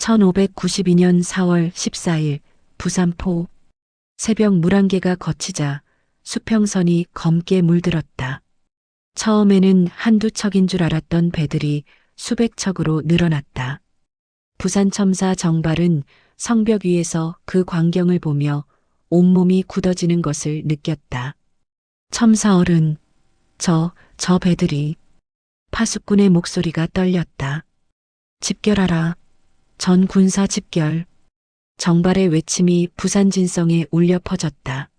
1592년 4월 14일 부산포. 새벽 물안개가 걷히자 수평선이 검게 물들었다. 처음에는 한두 척인 줄 알았던 배들이 수백 척으로 늘어났다. 부산첨사 정발은 성벽 위에서 그 광경을 보며 온몸이 굳어지는 것을 느꼈다. 첨사 어른, 저 배들이. 파수꾼의 목소리가 떨렸다. 집결하라. 전 군사 집결. 정발의 외침이 부산 진성에 울려 퍼졌다.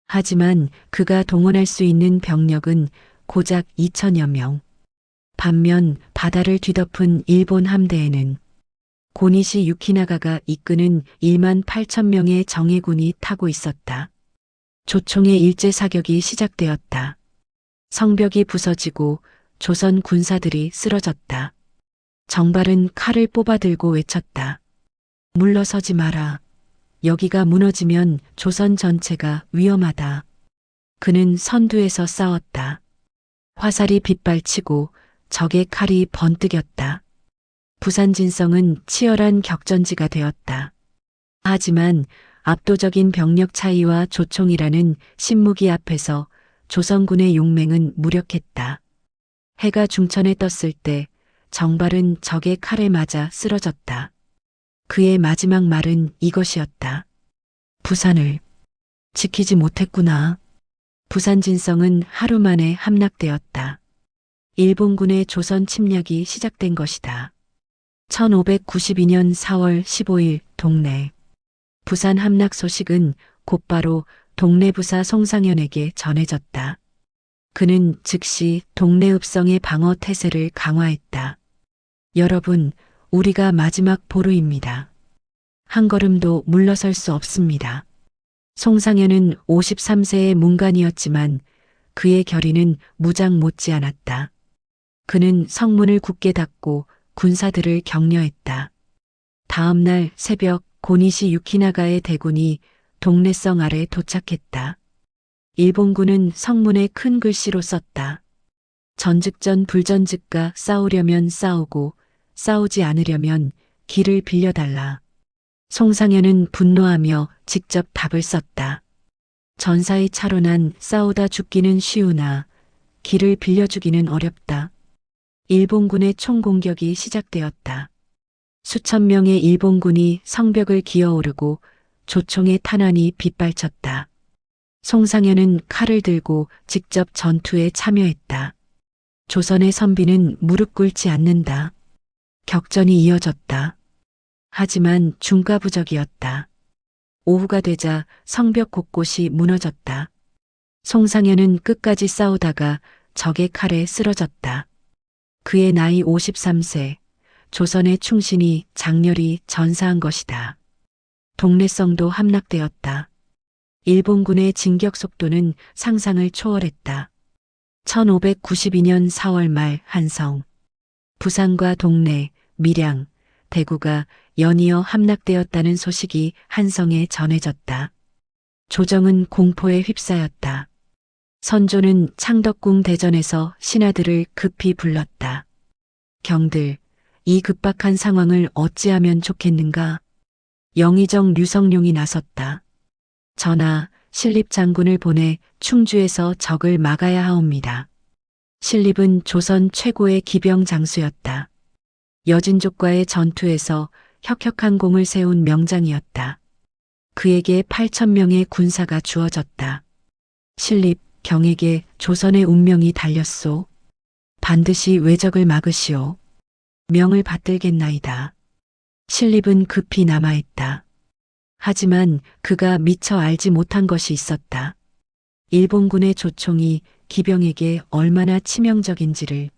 하지만 그가 동원할 수 있는 병력은 고작 2천여 명. 반면 바다를 뒤덮은 일본 함대에는 고니시 유키나가가 이끄는 1만 8천 명의 정예군이 타고 있었다. 조총의 일제 사격이 시작되었다. 성벽이 부서지고 조선 군사들이 쓰러졌다. 정발은 칼을 뽑아들고 외쳤다. 물러서지 마라. 여기가 무너지면 조선 전체가 위험하다. 그는 선두에서 싸웠다. 화살이 빗발치고 적의 칼이 번뜩였다. 부산 진성은 치열한 격전지가 되었다. 하지만 압도적인 병력 차이와 조총이라는 신무기 앞에서 조선군의 용맹은 무력했다. 해가 중천에 떴을 때 정발은 적의 칼에 맞아 쓰러졌다. 그의 마지막 말은 이것이었다. 부산을 지키지 못했구나. 부산 진성은 하루 만에 함락되었다. 일본군의 조선 침략이 시작된 것이다. 1592년 4월 15일 동래. 부산 함락 소식은 곧바로 동래부사 송상현에게 전해졌다. 그는 즉시 동래읍성의 방어 태세를 강화했다. 여러분, 우리가 마지막 보루입니다. 한 걸음도 물러설 수 없습니다. 송상현은 53세의 문관이었지만 그의 결의는 무장 못지않았다. 그는 성문을 굳게 닫고 군사들을 격려했다. 다음 날 새벽 고니시 유키나가의 대군이 동래성 아래 도착했다. 일본군은 성문에 큰 글씨로 썼다. 전즉전 불전즉과 싸우려면 싸우고 싸우지 않으려면 길을 빌려달라. 송상현은 분노하며 직접 답을 썼다. 전사의 차로 난 싸우다 죽기는 쉬우나 길을 빌려주기는 어렵다. 일본군의 총공격이 시작되었다. 수천 명의 일본군이 성벽을 기어오르고 조총의 탄환이 빗발쳤다. 송상현은 칼을 들고 직접 전투에 참여했다. 조선의 선비는 무릎 꿇지 않는다. 격전이 이어졌다. 하지만 중과부적이었다. 오후가 되자 성벽 곳곳이 무너졌다. 송상현은 끝까지 싸우다가 적의 칼에 쓰러졌다. 그의 나이 53세, 조선의 충신이 장렬히 전사한 것이다. 동래성도 함락되었다. 일본군의 진격 속도는 상상을 초월했다. 1592년 4월 말 한성. 부산과 동래, 밀양, 대구가 연이어 함락되었다는 소식이 한성에 전해졌다. 조정은 공포에 휩싸였다. 선조는 창덕궁 대전에서 신하들을 급히 불렀다. 경들, 이 급박한 상황을 어찌하면 좋겠는가? 영의정 류성룡이 나섰다. 전하, 신립 장군을 보내 충주에서 적을 막아야 하옵니다. 신립은 조선 최고의 기병 장수였다. 여진족과의 전투에서 혁혁한 공을 세운 명장이었다. 그에게 8천 명의 군사가 주어졌다. 신립, 경에게 조선의 운명이 달렸소. 반드시 왜적을 막으시오. 명을 받들겠나이다. 신립은 급히 남아있다. 하지만 그가 미처 알지 못한 것이 있었다. 일본군의 조총이 기병에게 얼마나 치명적인지를.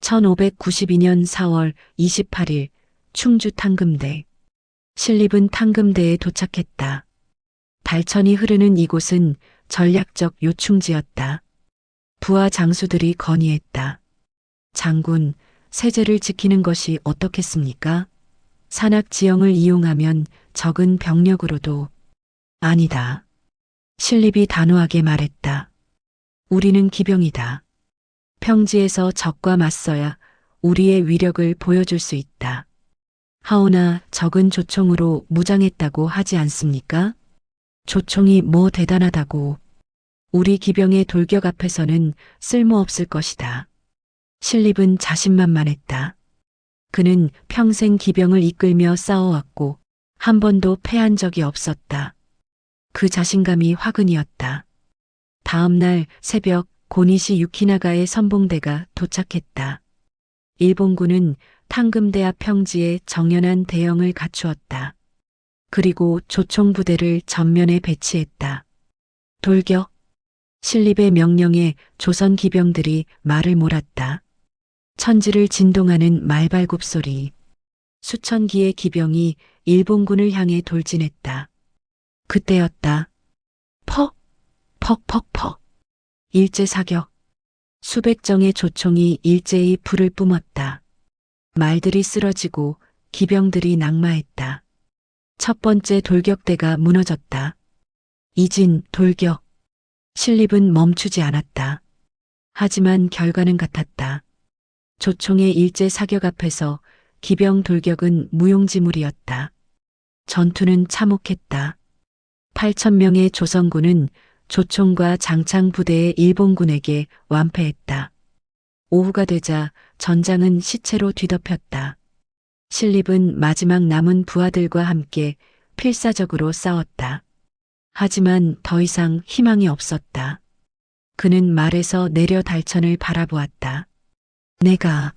1592년 4월 28일 충주 탕금대. 신립은 탕금대에 도착했다. 달천이 흐르는 이곳은 전략적 요충지였다. 부하 장수들이 건의했다. 장군, 세제를 지키는 것이 어떻겠습니까? 산악 지형을 이용하면 적은 병력으로도. 아니다. 신립이 단호하게 말했다. 우리는 기병이다. 평지에서 적과 맞서야 우리의 위력을 보여줄 수 있다. 하오나 적은 조총으로 무장했다고 하지 않습니까? 조총이 뭐 대단하다고. 우리 기병의 돌격 앞에서는 쓸모없을 것이다. 신립은 자신만만했다. 그는 평생 기병을 이끌며 싸워왔고 한 번도 패한 적이 없었다. 그 자신감이 화근이었다. 다음 날 새벽 고니시 유키나가의 선봉대가 도착했다. 일본군은 탕금대 앞 평지에 정연한 대형을 갖추었다. 그리고 조총 부대를 전면에 배치했다. 돌격! 신립의 명령에 조선 기병들이 말을 몰았다. 천지를 진동하는 말발굽 소리. 수천 기의 기병이 일본군을 향해 돌진했다. 그때였다. 퍽! 퍽퍽퍽. 일제 사격. 수백 정의 조총이 일제히 불을 뿜었다. 말들이 쓰러지고 기병들이 낙마했다. 첫 번째 돌격대가 무너졌다. 이진 돌격. 신립은 멈추지 않았다. 하지만 결과는 같았다. 조총의 일제 사격 앞에서 기병 돌격은 무용지물이었다. 전투는 참혹했다. 8천 명의 조선군은 조총과 장창 부대의 일본군에게 완패했다. 오후가 되자 전장은 시체로 뒤덮였다. 신립은 마지막 남은 부하들과 함께 필사적으로 싸웠다. 하지만 더 이상 희망이 없었다. 그는 말에서 내려 달천을 바라보았다. 내가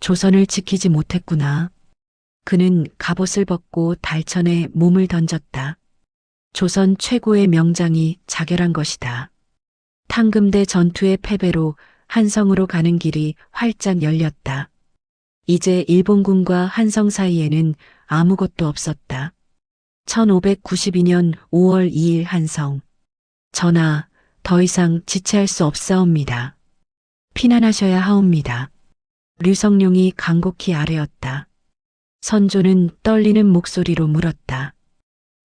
조선을 지키지 못했구나. 그는 갑옷을 벗고 달천에 몸을 던졌다. 조선 최고의 명장이 자결한 것이다. 탕금대 전투의 패배로 한성으로 가는 길이 활짝 열렸다. 이제 일본군과 한성 사이에는 아무것도 없었다. 1592년 5월 2일 한성. 전하, 더 이상 지체할 수 없사옵니다. 피난하셔야 하옵니다. 류성룡이 간곡히 아뢰었다. 선조는 떨리는 목소리로 물었다.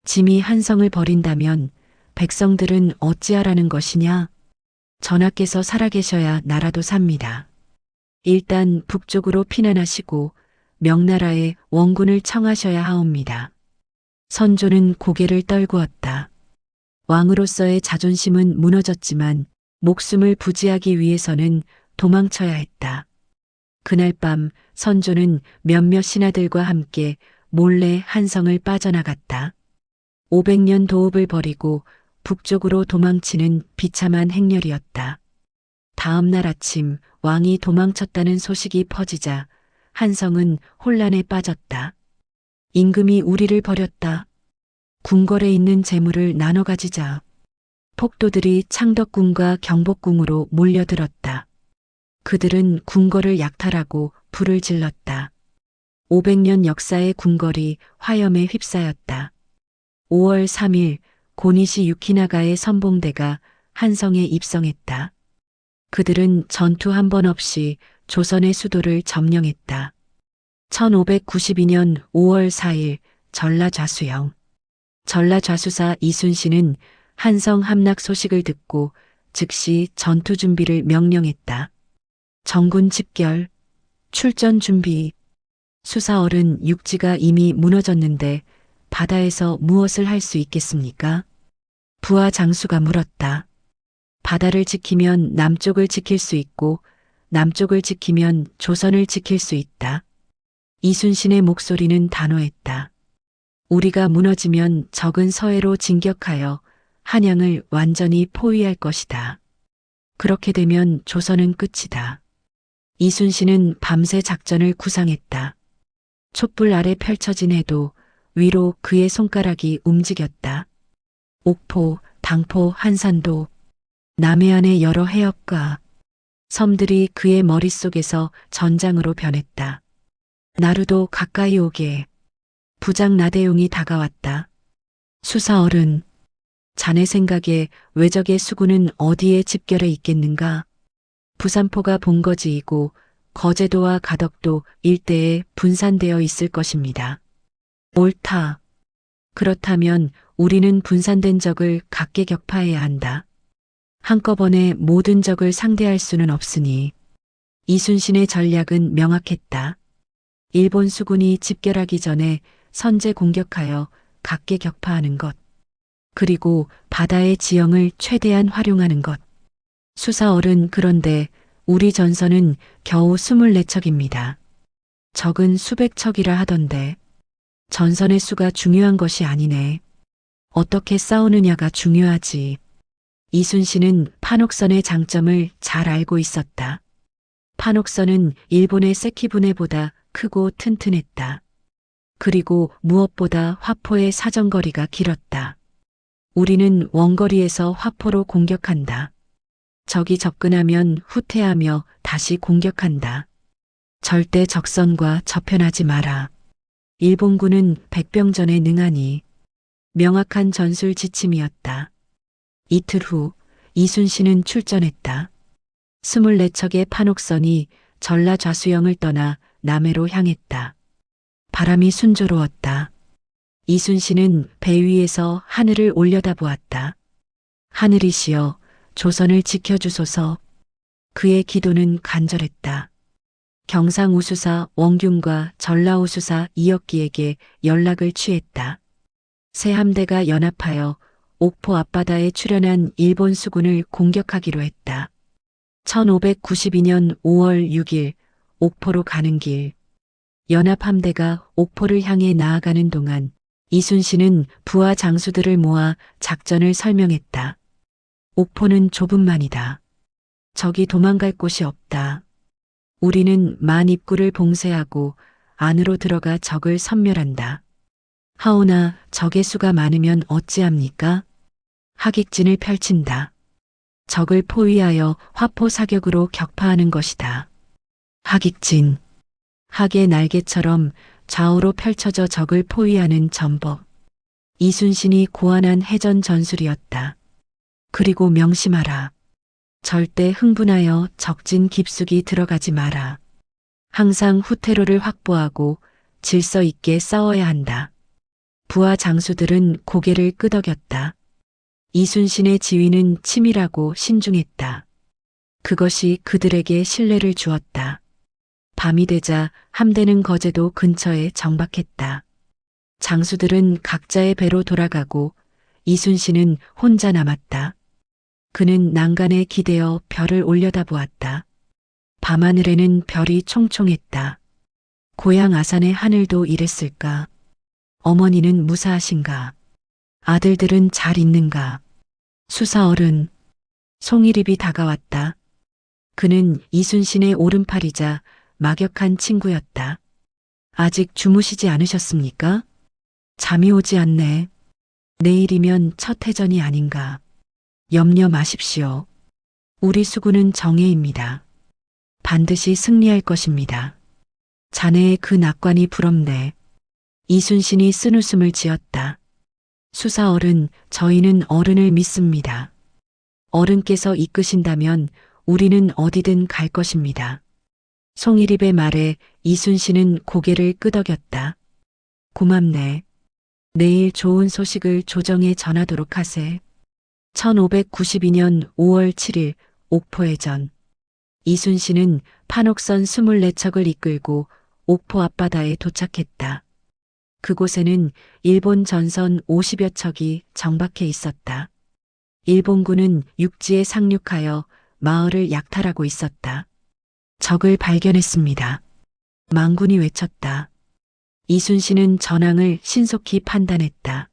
짐이 한성을 버린다면 백성들은 어찌하라는 것이냐? 전하께서 살아계셔야 나라도 삽니다. 일단 북쪽으로 피난하시고 명나라에 원군을 청하셔야 하옵니다. 선조는 고개를 떨구었다. 왕으로서의 자존심은 무너졌지만 목숨을 부지하기 위해서는 도망쳐야 했다. 그날 밤 선조는 몇몇 신하들과 함께 몰래 한성을 빠져나갔다. 500년 도읍을 버리고 북쪽으로 도망치는 비참한 행렬이었다. 다음 날 아침 왕이 도망쳤다는 소식이 퍼지자 한성은 혼란에 빠졌다. 임금이 우리를 버렸다. 궁궐에 있는 재물을 나눠 가지자. 폭도들이 창덕궁과 경복궁으로 몰려들었다. 그들은 궁궐을 약탈하고 불을 질렀다. 500년 역사의 궁궐이 화염에 휩싸였다. 5월 3일 고니시 유키나가의 선봉대가 한성에 입성했다. 그들은 전투 한 번 없이 조선의 수도를 점령했다. 1592년 5월 4일 전라좌수영. 전라좌수사 이순신은 한성 함락 소식을 듣고 즉시 전투 준비를 명령했다. 정군 집결, 출전 준비. 수사얼은 육지가 이미 무너졌는데 바다에서 무엇을 할 수 있겠습니까? 부하 장수가 물었다. 바다를 지키면 남쪽을 지킬 수 있고 남쪽을 지키면 조선을 지킬 수 있다. 이순신의 목소리는 단호했다. 우리가 무너지면 적은 서해로 진격하여 한양을 완전히 포위할 것이다. 그렇게 되면 조선은 끝이다. 이순신은 밤새 작전을 구상했다. 촛불 아래 펼쳐진 해도 위로 그의 손가락이 움직였다. 옥포, 당포, 한산도, 남해안의 여러 해협과 섬들이 그의 머릿속에서 전장으로 변했다. 나루도 가까이 오게. 부장 나대용이 다가왔다. 수사얼은 자네 생각에 왜적의 수군은 어디에 집결해 있겠는가? 부산포가 본거지이고 거제도와 가덕도 일대에 분산되어 있을 것입니다. 옳다. 그렇다면 우리는 분산된 적을 각계 격파해야 한다. 한꺼번에 모든 적을 상대할 수는 없으니 이순신의 전략은 명확했다. 일본 수군이 집결하기 전에 선제 공격하여 각계 격파하는 것. 그리고 바다의 지형을 최대한 활용하는 것. 수사어른, 그런데 우리 전선은 겨우 24척입니다. 적은 수백 척이라 하던데 전선의 수가 중요한 것이 아니네. 어떻게 싸우느냐가 중요하지. 이순신은 판옥선의 장점을 잘 알고 있었다. 판옥선은 일본의 세키부네보다 크고 튼튼했다. 그리고 무엇보다 화포의 사정거리가 길었다. 우리는 원거리에서 화포로 공격한다. 적이 접근하면 후퇴하며 다시 공격한다. 절대 적선과 저편하지 마라. 일본군은 백병전에 능하니 명확한 전술 지침이었다. 이틀 후 이순신은 출전했다. 24척의 판옥선이 전라좌수영을 떠나 남해로 향했다. 바람이 순조로웠다. 이순신은 배 위에서 하늘을 올려다보았다. 하늘이시여, 조선을 지켜주소서. 그의 기도는 간절했다. 경상우수사 원균과 전라우수사 이혁기에게 연락을 취했다. 세 함대가 연합하여 옥포 앞바다에 출현한 일본 수군을 공격하기로 했다. 1592년 5월 6일 옥포로 가는 길. 연합함대가 옥포를 향해 나아가는 동안 이순신은 부하 장수들을 모아 작전을 설명했다. 옥포는 좁은만이다. 적이 도망갈 곳이 없다. 우리는 만 입구를 봉쇄하고 안으로 들어가 적을 섬멸한다. 하오나 적의 수가 많으면 어찌합니까? 하객진을 펼친다. 적을 포위하여 화포 사격으로 격파하는 것이다. 하객진. 학의 날개처럼 좌우로 펼쳐져 적을 포위하는 전법. 이순신이 고안한 해전 전술이었다. 그리고 명심하라. 절대 흥분하여 적진 깊숙이 들어가지 마라. 항상 후퇴로를 확보하고 질서 있게 싸워야 한다. 부하 장수들은 고개를 끄덕였다. 이순신의 지휘는 치밀하고 신중했다. 그것이 그들에게 신뢰를 주었다. 밤이 되자 함대는 거제도 근처에 정박했다. 장수들은 각자의 배로 돌아가고 이순신은 혼자 남았다. 그는 난간에 기대어 별을 올려다보았다. 밤하늘에는 별이 총총했다. 고향 아산의 하늘도 이랬을까? 어머니는 무사하신가? 아들들은 잘 있는가? 수사어른. 송일입이 다가왔다. 그는 이순신의 오른팔이자 막역한 친구였다. 아직 주무시지 않으셨습니까? 잠이 오지 않네. 내일이면 첫 해전이 아닌가. 염려 마십시오. 우리 수군은 정예입니다. 반드시 승리할 것입니다. 자네의 그 낙관이 부럽네. 이순신이 쓴웃음을 지었다. 수사어른, 저희는 어른을 믿습니다. 어른께서 이끄신다면 우리는 어디든 갈 것입니다. 송일입의 말에 이순신은 고개를 끄덕였다. 고맙네. 내일 좋은 소식을 조정에 전하도록 하세. 1592년 5월 7일 옥포해전. 이순신은 판옥선 24척을 이끌고 옥포 앞바다에 도착했다. 그곳에는 일본 전선 50여 척이 정박해 있었다. 일본군은 육지에 상륙하여 마을을 약탈하고 있었다. 적을 발견했습니다. 망군이 외쳤다. 이순신은 전황을 신속히 판단했다.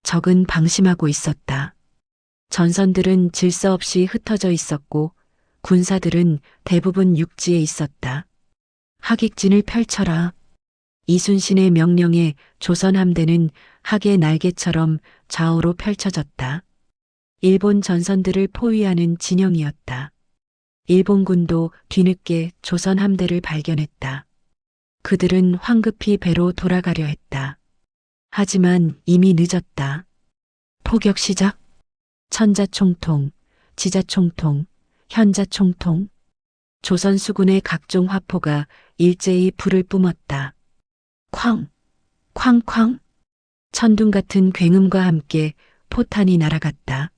적은 방심하고 있었다. 전선들은 질서 없이 흩어져 있었고 군사들은 대부분 육지에 있었다. 하객진을 펼쳐라. 이순신의 명령에 조선 함대는 학의 날개처럼 좌우로 펼쳐졌다. 일본 전선들을 포위하는 진영이었다. 일본군도 뒤늦게 조선 함대를 발견했다. 그들은 황급히 배로 돌아가려 했다. 하지만 이미 늦었다. 포격 시작. 천자총통, 지자총통, 현자총통. 조선 수군의 각종 화포가 일제히 불을 뿜었다. 쾅, 쾅쾅. 천둥 같은 굉음과 함께 포탄이 날아갔다.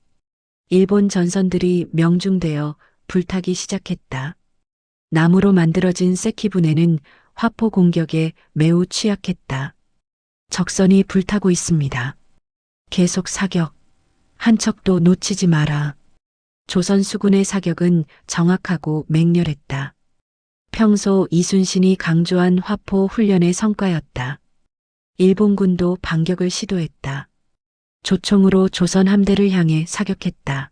일본 전선들이 명중되어 불타기 시작했다. 나무로 만들어진 세키분에는 화포 공격에 매우 취약했다. 적선이 불타고 있습니다. 계속 사격. 한 척도 놓치지 마라. 조선 수군의 사격은 정확하고 맹렬했다. 평소 이순신이 강조한 화포 훈련의 성과였다. 일본군도 반격을 시도했다. 조총으로 조선 함대를 향해 사격했다.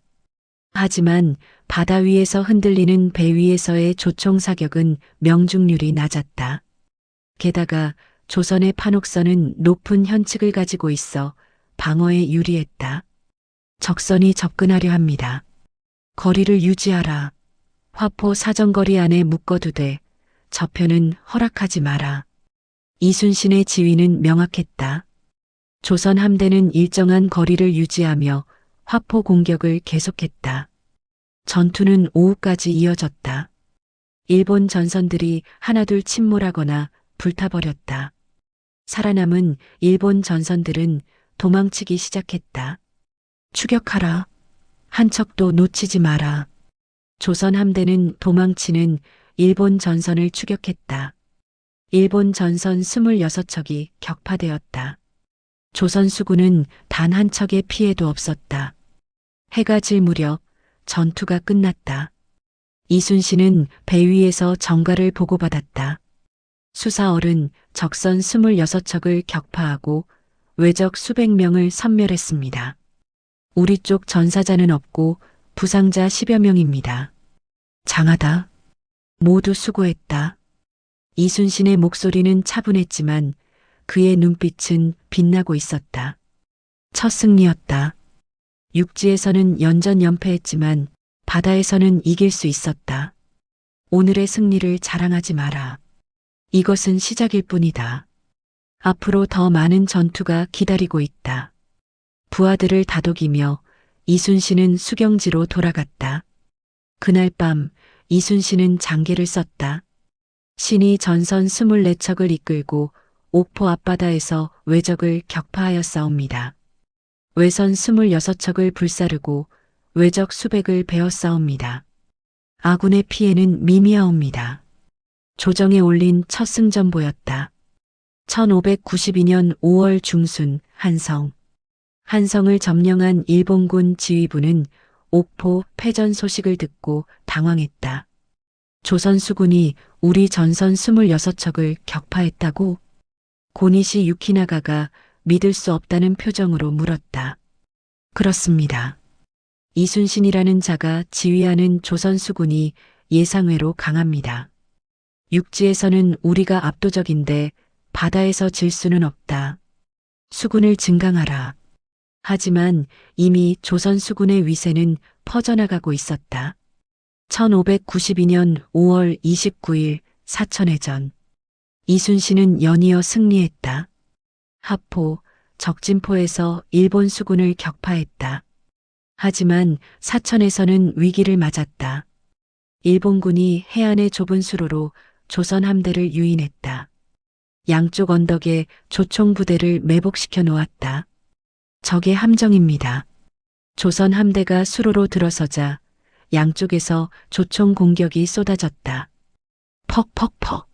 하지만 바다 위에서 흔들리는 배 위에서의 조총 사격은 명중률이 낮았다. 게다가 조선의 판옥선은 높은 현측을 가지고 있어 방어에 유리했다. 적선이 접근하려 합니다. 거리를 유지하라. 화포 사정거리 안에 묶어두되 저편은 허락하지 마라. 이순신의 지휘는 명확했다. 조선 함대는 일정한 거리를 유지하며 화포 공격을 계속했다. 전투는 오후까지 이어졌다. 일본 전선들이 하나둘 침몰하거나 불타버렸다. 살아남은 일본 전선들은 도망치기 시작했다. 추격하라. 한 척도 놓치지 마라. 조선 함대는 도망치는 일본 전선을 추격했다. 일본 전선 26척이 격파되었다. 조선 수군은 단 한 척의 피해도 없었다. 해가 질 무렵 전투가 끝났다. 이순신은 배 위에서 정가를 보고받았다. 수사얼은 적선 26척을 격파하고 외적 수백 명을 섬멸했습니다. 우리 쪽 전사자는 없고 부상자 10여 명입니다. 장하다. 모두 수고했다. 이순신의 목소리는 차분했지만 그의 눈빛은 빛나고 있었다. 첫 승리였다. 육지에서는 연전연패했지만 바다에서는 이길 수 있었다. 오늘의 승리를 자랑하지 마라. 이것은 시작일 뿐이다. 앞으로 더 많은 전투가 기다리고 있다. 부하들을 다독이며 이순신은 수경지로 돌아갔다. 그날 밤 이순신은 장계를 썼다. 신이 전선 24척을 이끌고 옥포 앞바다에서 외적을 격파하였사옵니다. 외선 26척을 불사르고 외적 수백을 베었사옵니다. 아군의 피해는 미미하옵니다. 조정에 올린 첫 승전보였다. 1592년 5월 중순 한성. 한성을 점령한 일본군 지휘부는 옥포 패전 소식을 듣고 당황했다. 조선 수군이 우리 전선 26척을 격파했다고? 고니시 유키나가가 믿을 수 없다는 표정으로 물었다. 그렇습니다. 이순신이라는 자가 지휘하는 조선 수군이 예상외로 강합니다. 육지에서는 우리가 압도적인데 바다에서 질 수는 없다. 수군을 증강하라. 하지만 이미 조선 수군의 위세는 퍼져나가고 있었다. 1592년 5월 29일 사천해전. 이순신은 연이어 승리했다. 하포, 적진포에서 일본 수군을 격파했다. 하지만 사천에서는 위기를 맞았다. 일본군이 해안의 좁은 수로로 조선 함대를 유인했다. 양쪽 언덕에 조총 부대를 매복시켜 놓았다. 적의 함정입니다. 조선 함대가 수로로 들어서자 양쪽에서 조총 공격이 쏟아졌다. 퍽퍽퍽.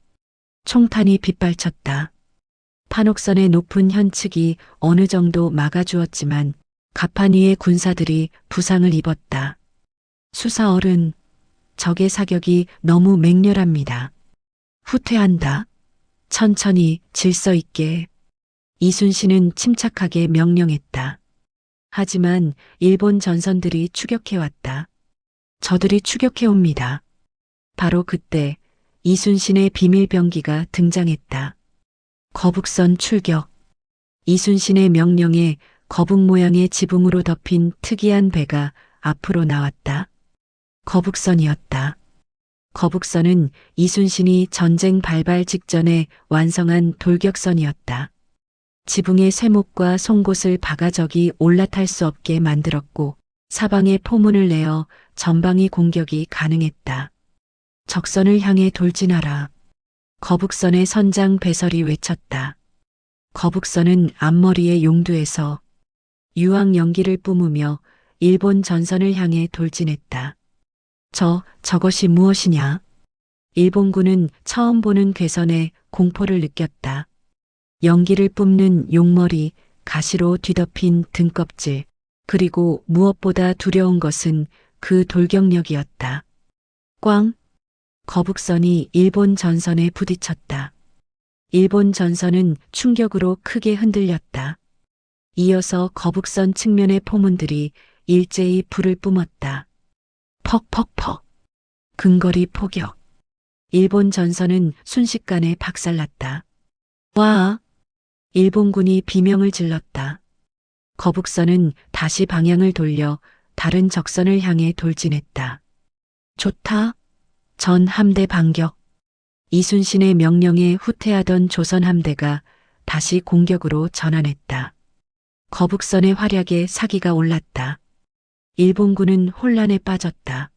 총탄이 빗발쳤다. 판옥선의 높은 현측이 어느 정도 막아주었지만 갑판 위의 군사들이 부상을 입었다. 수사얼은 적의 사격이 너무 맹렬합니다. 후퇴한다. 천천히 질서 있게. 이순신은 침착하게 명령했다. 하지만 일본 전선들이 추격해왔다. 저들이 추격해옵니다. 바로 그때 이순신의 비밀병기가 등장했다. 거북선 출격. 이순신의 명령에 거북 모양의 지붕으로 덮인 특이한 배가 앞으로 나왔다. 거북선이었다. 거북선은 이순신이 전쟁 발발 직전에 완성한 돌격선이었다. 지붕의 쇠목과 송곳을 박아 적이 올라탈 수 없게 만들었고 사방에 포문을 내어 전방위 공격이 가능했다. 적선을 향해 돌진하라. 거북선의 선장 배설이 외쳤다. 거북선은 앞머리의 용두에서 유황 연기를 뿜으며 일본 전선을 향해 돌진했다. 저것이 무엇이냐? 일본군은 처음 보는 괴선에 공포를 느꼈다. 연기를 뿜는 용머리, 가시로 뒤덮인 등껍질, 그리고 무엇보다 두려운 것은 그 돌격력이었다. 꽝! 거북선이 일본 전선에 부딪혔다. 일본 전선은 충격으로 크게 흔들렸다. 이어서 거북선 측면의 포문들이 일제히 불을 뿜었다. 퍽퍽퍽. 근거리 포격. 일본 전선은 순식간에 박살났다. 와! 일본군이 비명을 질렀다. 거북선은 다시 방향을 돌려 다른 적선을 향해 돌진했다. 좋다. 전 함대 반격. 이순신의 명령에 후퇴하던 조선 함대가 다시 공격으로 전환했다. 거북선의 활약에 사기가 올랐다. 일본군은 혼란에 빠졌다.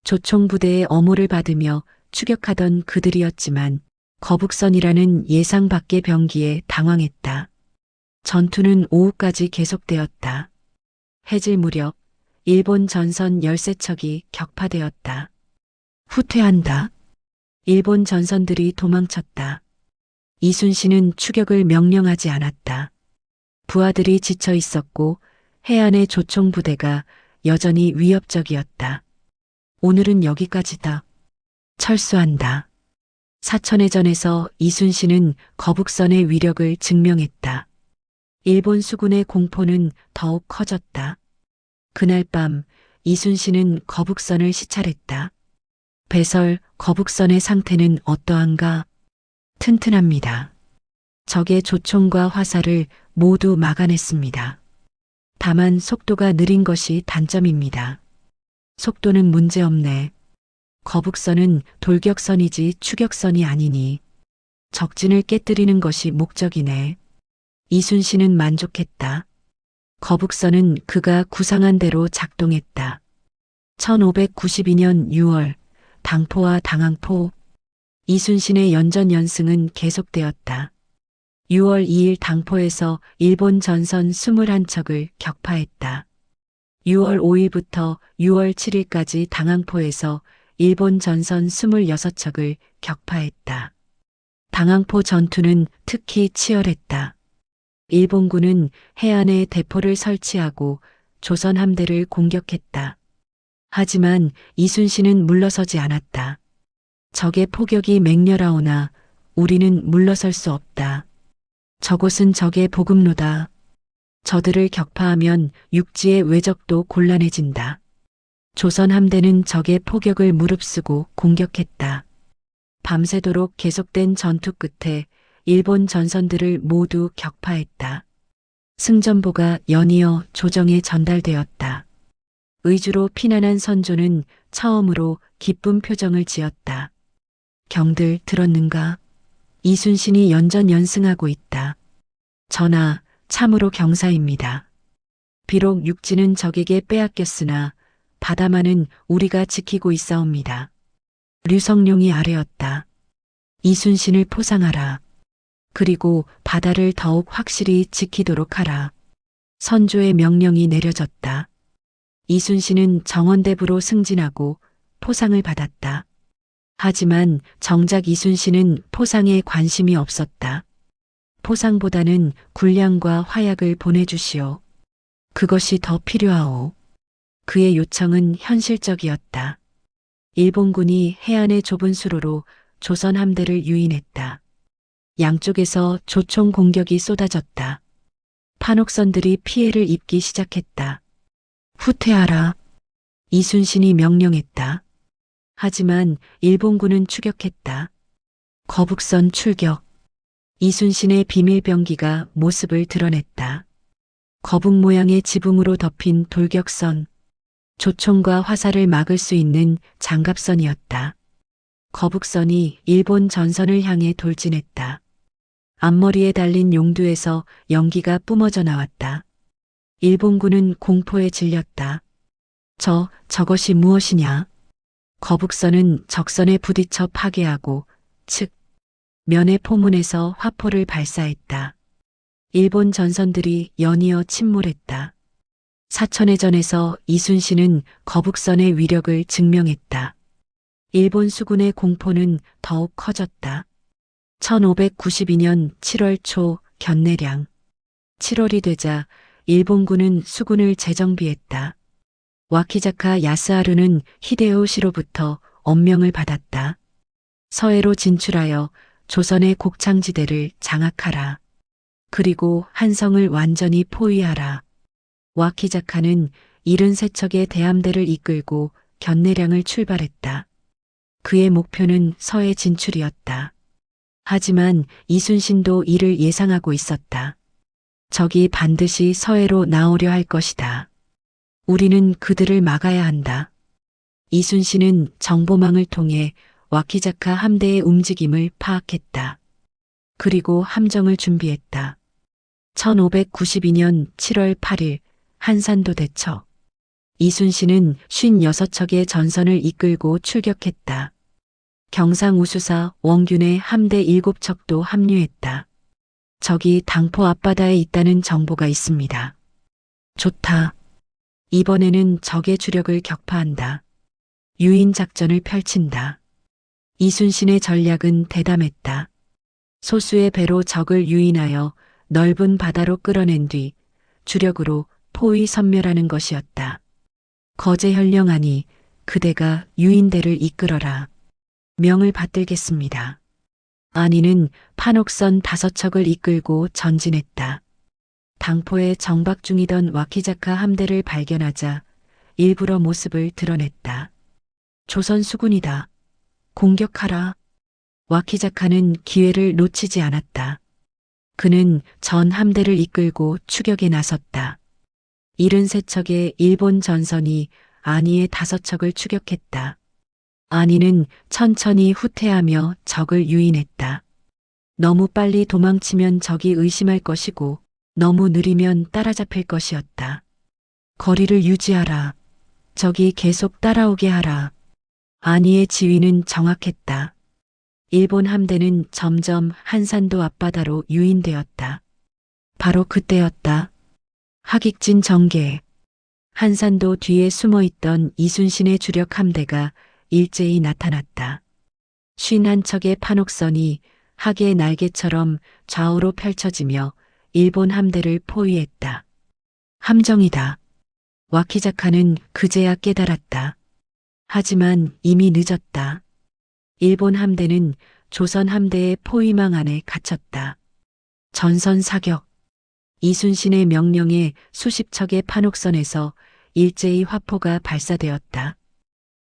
조총부대의 엄호를 받으며 추격하던 그들이었지만 거북선이라는 예상 밖의 병기에 당황했다. 전투는 오후까지 계속되었다. 해질 무렵 일본 전선 13척이 격파되었다. 후퇴한다. 일본 전선들이 도망쳤다. 이순신은 추격을 명령하지 않았다. 부하들이 지쳐 있었고 해안의 조총부대가 여전히 위협적이었다. 오늘은 여기까지다. 철수한다. 사천해전에서 이순신은 거북선의 위력을 증명했다. 일본 수군의 공포는 더욱 커졌다. 그날 밤 이순신은 거북선을 시찰했다. 배설, 거북선의 상태는 어떠한가? 튼튼합니다. 적의 조총과 화살을 모두 막아냈습니다. 다만 속도가 느린 것이 단점입니다. 속도는 문제없네. 거북선은 돌격선이지 추격선이 아니니 적진을 깨뜨리는 것이 목적이네. 이순신은 만족했다. 거북선은 그가 구상한 대로 작동했다. 1592년 6월 당포와 당항포, 이순신의 연전연승은 계속되었다. 6월 2일 당포에서 일본 전선 21척을 격파했다. 6월 5일부터 6월 7일까지 당항포에서 일본 전선 26척을 격파했다. 당항포 전투는 특히 치열했다. 일본군은 해안에 대포를 설치하고 조선 함대를 공격했다. 하지만 이순신은 물러서지 않았다. 적의 포격이 맹렬하오나 우리는 물러설 수 없다. 저곳은 적의 보급로다. 저들을 격파하면 육지의 외적도 곤란해진다. 조선 함대는 적의 포격을 무릅쓰고 공격했다. 밤새도록 계속된 전투 끝에 일본 전선들을 모두 격파했다. 승전보가 연이어 조정에 전달되었다. 의주로 피난한 선조는 처음으로 기쁜 표정을 지었다. 경들 들었는가? 이순신이 연전연승하고 있다. 전하, 참으로 경사입니다. 비록 육지는 적에게 빼앗겼으나 바다만은 우리가 지키고 있사옵니다. 류성룡이 아뢰었다. 이순신을 포상하라. 그리고 바다를 더욱 확실히 지키도록 하라. 선조의 명령이 내려졌다. 이순신은 정원대부로 승진하고 포상을 받았다. 하지만 정작 이순신은 포상에 관심이 없었다. 포상보다는 군량과 화약을 보내주시오. 그것이 더 필요하오. 그의 요청은 현실적이었다. 일본군이 해안의 좁은 수로로 조선 함대를 유인했다. 양쪽에서 조총 공격이 쏟아졌다. 판옥선들이 피해를 입기 시작했다. 후퇴하라. 이순신이 명령했다. 하지만 일본군은 추격했다. 거북선 출격. 이순신의 비밀병기가 모습을 드러냈다. 거북 모양의 지붕으로 덮인 돌격선. 조총과 화살을 막을 수 있는 장갑선이었다. 거북선이 일본 전선을 향해 돌진했다. 앞머리에 달린 용두에서 연기가 뿜어져 나왔다. 일본군은 공포에 질렸다. 저것이 무엇이냐? 거북선은 적선에 부딪혀 파괴하고 면의 포문에서 화포를 발사했다. 일본 전선들이 연이어 침몰했다. 사천해전에서 이순신은 거북선의 위력을 증명했다. 일본 수군의 공포는 더욱 커졌다. 1592년 7월 초 견내량. 7월이 되자 일본군은 수군을 재정비했다. 와키자카 야스하루는 히데요시로부터 엄명을 받았다. 서해로 진출하여 조선의 곡창지대를 장악하라. 그리고 한성을 완전히 포위하라. 와키자카는 73척의 대함대를 이끌고 견내량을 출발했다. 그의 목표는 서해 진출이었다. 하지만 이순신도 이를 예상하고 있었다. 적이 반드시 서해로 나오려 할 것이다. 우리는 그들을 막아야 한다. 이순신은 정보망을 통해 와키자카 함대의 움직임을 파악했다. 그리고 함정을 준비했다. 1592년 7월 8일 한산도 대처. 이순신은 56척의 전선을 이끌고 출격했다. 경상우수사 원균의 함대 7척도 합류했다. 적이 당포 앞바다에 있다는 정보가 있습니다. 좋다. 이번에는 적의 주력을 격파한다. 유인 작전을 펼친다. 이순신의 전략은 대담했다. 소수의 배로 적을 유인하여 넓은 바다로 끌어낸 뒤 주력으로 포위 섬멸하는 것이었다. 거제 현령하니 그대가 유인대를 이끌어라. 명을 받들겠습니다. 안희는 판옥선 5척을 이끌고 전진했다. 당포에 정박 중이던 와키자카 함대를 발견하자 일부러 모습을 드러냈다. 조선 수군이다. 공격하라. 와키자카는 기회를 놓치지 않았다. 그는 전 함대를 이끌고 추격에 나섰다. 73척의 일본 전선이 안희의 5척을 추격했다. 안희는 천천히 후퇴하며 적을 유인했다. 너무 빨리 도망치면 적이 의심할 것이고 너무 느리면 따라잡힐 것이었다. 거리를 유지하라. 적이 계속 따라오게 하라. 안희의 지휘는 정확했다. 일본 함대는 점점 한산도 앞바다로 유인되었다. 바로 그때였다. 하객진 전개. 한산도 뒤에 숨어있던 이순신의 주력 함대가 일제히 나타났다. 51척의 판옥선이 하계의 날개처럼 좌우로 펼쳐지며 일본 함대를 포위했다. 함정이다. 와키자카는 그제야 깨달았다. 하지만 이미 늦었다. 일본 함대는 조선 함대의 포위망 안에 갇혔다. 전선 사격. 이순신의 명령에 수십 척의 판옥선에서 일제히 화포가 발사되었다.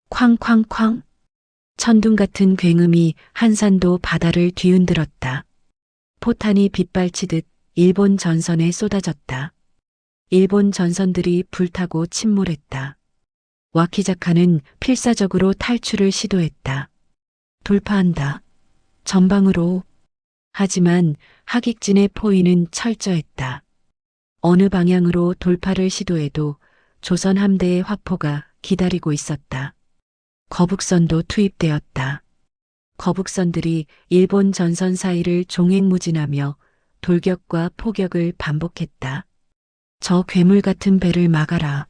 쾅쾅쾅. 천둥 같은 굉음이 한산도 바다를 뒤흔들었다. 포탄이 빗발치듯 일본 전선에 쏟아졌다. 일본 전선들이 불타고 침몰했다. 와키자카는 필사적으로 탈출을 시도했다. 돌파한다. 전방으로. 하지만 하객진의 포위는 철저했다. 어느 방향으로 돌파를 시도해도 조선 함대의 화포가 기다리고 있었다. 거북선도 투입되었다. 거북선들이 일본 전선 사이를 종횡무진하며 돌격과 포격을 반복했다. 저 괴물 같은 배를 막아라.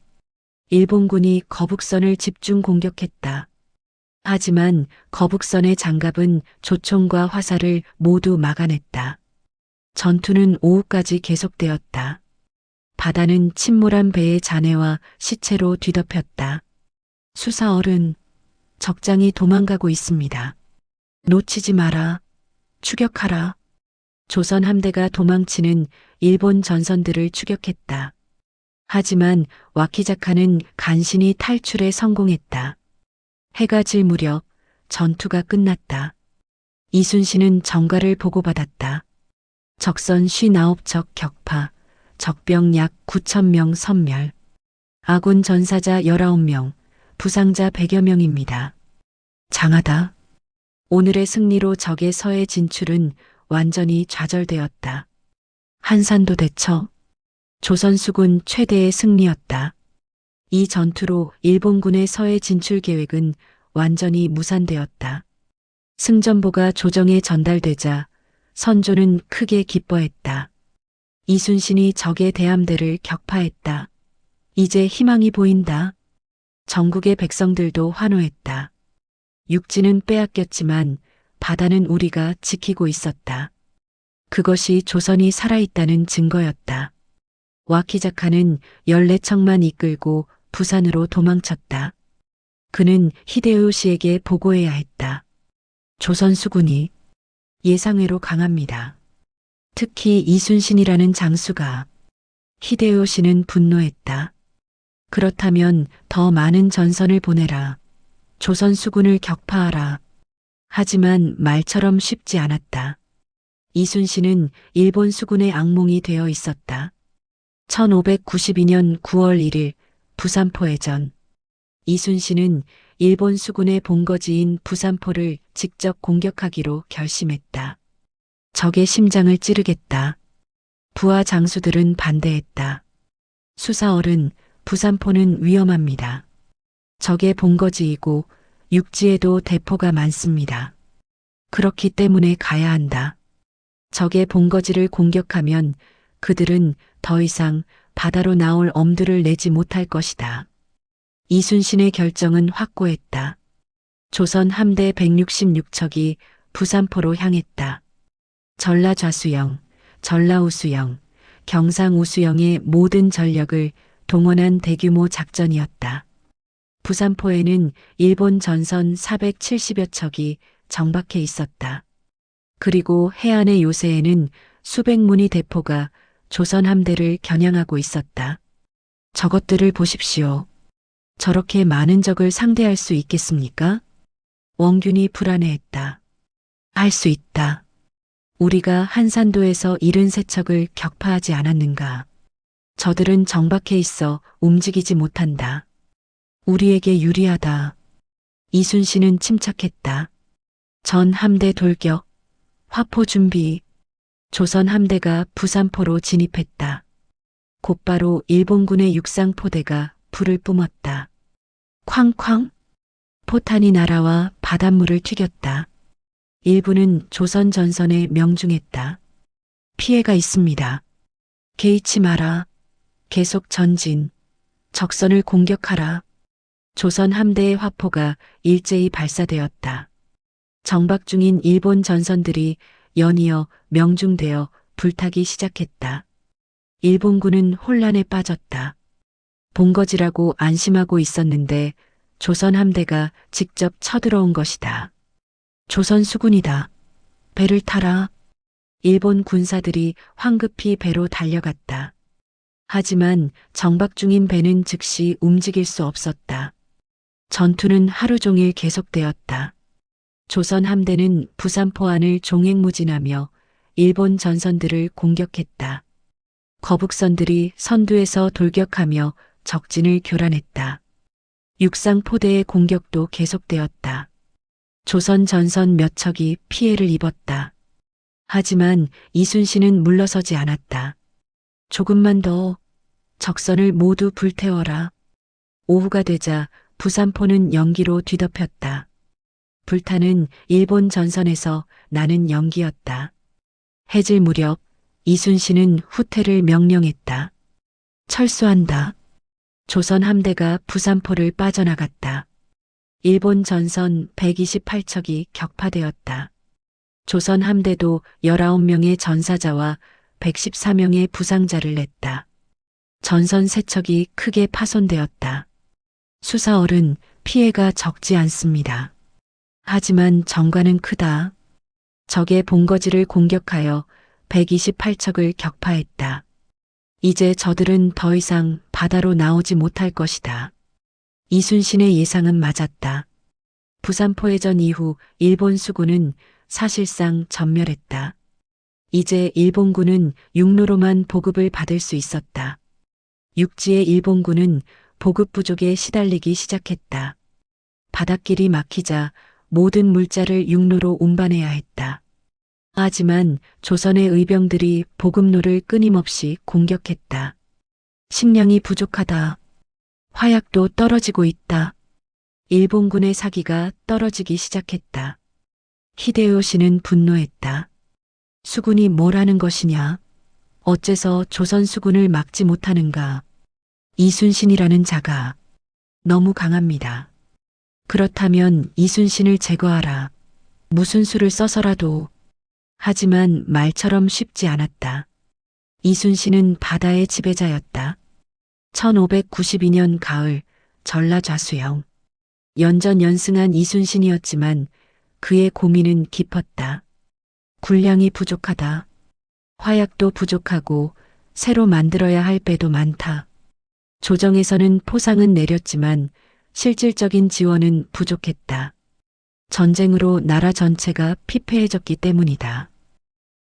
일본군이 거북선을 집중 공격했다. 하지만 거북선의 장갑은 조총과 화살을 모두 막아냈다. 전투는 오후까지 계속되었다. 바다는 침몰한 배의 잔해와 시체로 뒤덮였다. 수사어른, 적장이 도망가고 있습니다. 놓치지 마라. 추격하라. 조선 함대가 도망치는 일본 전선들을 추격했다. 하지만 와키자카는 간신히 탈출에 성공했다. 해가 질 무렵 전투가 끝났다. 이순신은 정가를 보고받았다. 적선 59척 격파, 적병 약 9,000명 섬멸, 아군 전사자 19명, 부상자 100여 명입니다. 장하다. 오늘의 승리로 적의 서해 진출은 완전히 좌절되었다. 한산도 대처. 조선 수군 최대의 승리였다. 이 전투로 일본군의 서해 진출 계획은 완전히 무산되었다. 승전보가 조정에 전달되자 선조는 크게 기뻐했다. 이순신이 적의 대함대를 격파했다. 이제 희망이 보인다. 전국의 백성들도 환호했다. 육지는 빼앗겼지만 바다는 우리가 지키고 있었다. 그것이 조선이 살아있다는 증거였다. 와키자카는 14척만 이끌고 부산으로 도망쳤다. 그는 히데요시에게 보고해야 했다. 조선 수군이 예상외로 강합니다. 특히 이순신이라는 장수가. 히데요시는 분노했다. 그렇다면 더 많은 전선을 보내라. 조선 수군을 격파하라. 하지만 말처럼 쉽지 않았다. 이순신은 일본 수군의 악몽이 되어 있었다. 1592년 9월 1일 부산포해전. 이순신은 일본 수군의 본거지인 부산포를 직접 공격하기로 결심했다. 적의 심장을 찌르겠다. 부하 장수들은 반대했다. 수사얼은 부산포는 위험합니다. 적의 본거지이고 육지에도 대포가 많습니다. 그렇기 때문에 가야 한다. 적의 본거지를 공격하면 그들은 더 이상 바다로 나올 엄두를 내지 못할 것이다. 이순신의 결정은 확고했다. 조선 함대 166척이 부산포로 향했다. 전라좌수영, 전라우수영, 경상우수영의 모든 전력을 동원한 대규모 작전이었다. 부산포에는 일본 전선 470여 척이 정박해 있었다. 그리고 해안의 요새에는 수백 문의 대포가 조선 함대를 겨냥하고 있었다. 저것들을 보십시오. 저렇게 많은 적을 상대할 수 있겠습니까? 원균이 불안해했다. 할 수 있다. 우리가 한산도에서 73척을 격파하지 않았는가. 저들은 정박해 있어 움직이지 못한다. 우리에게 유리하다. 이순신은 침착했다. 전 함대 돌격, 화포 준비. 조선 함대가 부산포로 진입했다. 곧바로 일본군의 육상포대가 불을 뿜었다. 쾅쾅! 포탄이 날아와 바닷물을 튀겼다. 일부는 조선 전선에 명중했다. 피해가 있습니다. 개의치 마라. 계속 전진. 적선을 공격하라. 조선 함대의 화포가 일제히 발사되었다. 정박 중인 일본 전선들이 연이어 명중되어 불타기 시작했다. 일본군은 혼란에 빠졌다. 본거지라고 안심하고 있었는데 조선 함대가 직접 쳐들어온 것이다. 조선 수군이다. 배를 타라. 일본 군사들이 황급히 배로 달려갔다. 하지만 정박 중인 배는 즉시 움직일 수 없었다. 전투는 하루 종일 계속되었다. 조선 함대는 부산포 안을 종횡무진하며 일본 전선들을 공격했다. 거북선들이 선두에서 돌격하며 적진을 교란했다. 육상포대의 공격도 계속되었다. 조선 전선 몇 척이 피해를 입었다. 하지만 이순신은 물러서지 않았다. 조금만 더. 적선을 모두 불태워라. 오후가 되자 부산포는 연기로 뒤덮였다. 불타는 일본 전선에서 나는 연기였다. 해질 무렵 이순신은 후퇴를 명령했다. 철수한다. 조선 함대가 부산포를 빠져나갔다. 일본 전선 128척이 격파되었다. 조선 함대도 19명의 전사자와 114명의 부상자를 냈다. 전선 3척이 크게 파손되었다. 수사얼은 피해가 적지 않습니다. 하지만 정과는 크다. 적의 본거지를 공격하여 128척을 격파했다. 이제 저들은 더 이상 바다로 나오지 못할 것이다. 이순신의 예상은 맞았다. 부산포해전 이후 일본 수군은 사실상 전멸했다. 이제 일본군은 육로로만 보급을 받을 수 있었다. 육지의 일본군은 보급 부족에 시달리기 시작했다. 바닷길이 막히자 모든 물자를 육로로 운반해야 했다. 하지만 조선의 의병들이 보급로를 끊임없이 공격했다. 식량이 부족하다. 화약도 떨어지고 있다. 일본군의 사기가 떨어지기 시작했다. 히데요시는 분노했다. 수군이 뭘 하는 것이냐? 어째서 조선 수군을 막지 못하는가? 이순신이라는 자가 너무 강합니다. 그렇다면 이순신을 제거하라. 무슨 수를 써서라도. 하지만 말처럼 쉽지 않았다. 이순신은 바다의 지배자였다. 1592년 가을 전라좌수영. 연전연승한 이순신이었지만 그의 고민은 깊었다. 군량이 부족하다. 화약도 부족하고 새로 만들어야 할 배도 많다. 조정에서는 포상은 내렸지만 실질적인 지원은 부족했다. 전쟁으로 나라 전체가 피폐해졌기 때문이다.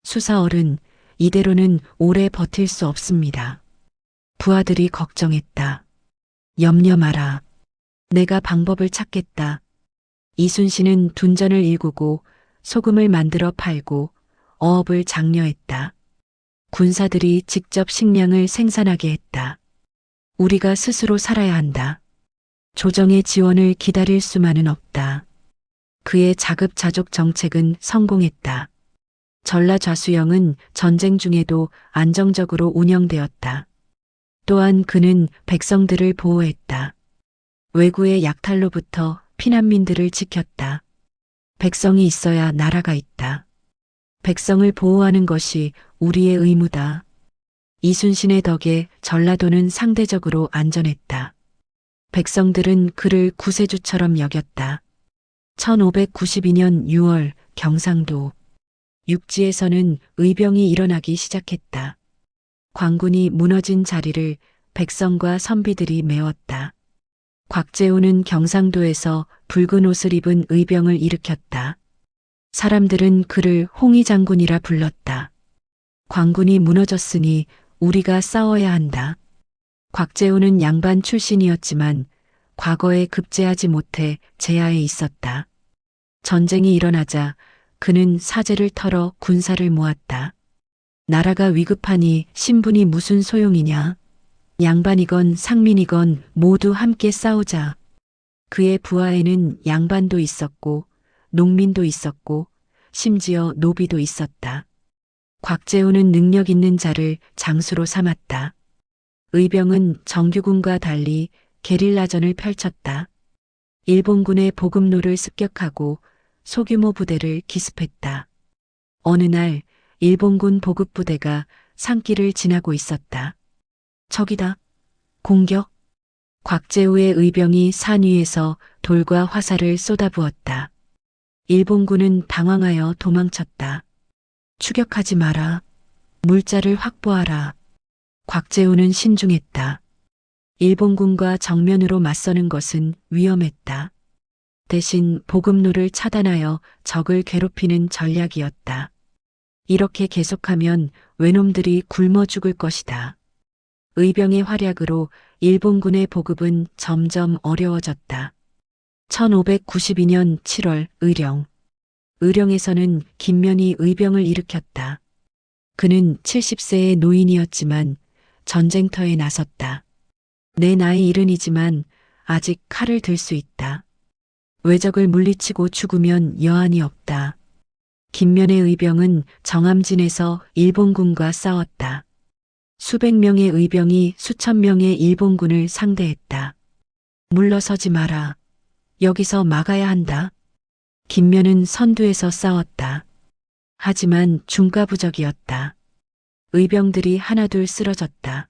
수사어른, 이대로는 오래 버틸 수 없습니다. 부하들이 걱정했다. 염려 마라. 내가 방법을 찾겠다. 이순신은 둔전을 일구고 소금을 만들어 팔고 어업을 장려했다. 군사들이 직접 식량을 생산하게 했다. 우리가 스스로 살아야 한다. 조정의 지원을 기다릴 수만은 없다. 그의 자급자족 정책은 성공했다. 전라좌수영은 전쟁 중에도 안정적으로 운영되었다. 또한 그는 백성들을 보호했다. 외구의 약탈로부터 피난민들을 지켰다. 백성이 있어야 나라가 있다. 백성을 보호하는 것이 우리의 의무다. 이순신의 덕에 전라도는 상대적으로 안전했다. 백성들은 그를 구세주처럼 여겼다. 1592년 6월 경상도 육지에서는 의병이 일어나기 시작했다. 광군이 무너진 자리를 백성과 선비들이 메웠다. 곽재우는 경상도에서 붉은 옷을 입은 의병을 일으켰다. 사람들은 그를 홍의장군이라 불렀다. 광군이 무너졌으니 우리가 싸워야 한다. 곽재우는 양반 출신이었지만 과거에 급제하지 못해 제야에 있었다. 전쟁이 일어나자 그는 사제를 털어 군사를 모았다. 나라가 위급하니 신분이 무슨 소용이냐. 양반이건 상민이건 모두 함께 싸우자. 그의 부하에는 양반도 있었고 농민도 있었고 심지어 노비도 있었다. 곽재우는 능력 있는 자를 장수로 삼았다. 의병은 정규군과 달리 게릴라전을 펼쳤다. 일본군의 보급로를 습격하고 소규모 부대를 기습했다. 어느 날 일본군 보급부대가 산길을 지나고 있었다. 적이다. 공격. 곽재우의 의병이 산 위에서 돌과 화살을 쏟아부었다. 일본군은 당황하여 도망쳤다. 추격하지 마라. 물자를 확보하라. 곽재우는 신중했다. 일본군과 정면으로 맞서는 것은 위험했다. 대신 보급로를 차단하여 적을 괴롭히는 전략이었다. 이렇게 계속하면 외놈들이 굶어 죽을 것이다. 의병의 활약으로 일본군의 보급은 점점 어려워졌다. 1592년 7월 의령. 의령에서는 김면이 의병을 일으켰다. 그는 70세의 노인이었지만 전쟁터에 나섰다. 내 나이 70이지만 아직 칼을 들 수 있다. 외적을 물리치고 죽으면 여한이 없다. 김면의 의병은 정암진에서 일본군과 싸웠다. 수백 명의 의병이 수천 명의 일본군을 상대했다. 물러서지 마라. 여기서 막아야 한다. 김면은 선두에서 싸웠다. 하지만 중과부적이었다. 의병들이 하나둘 쓰러졌다.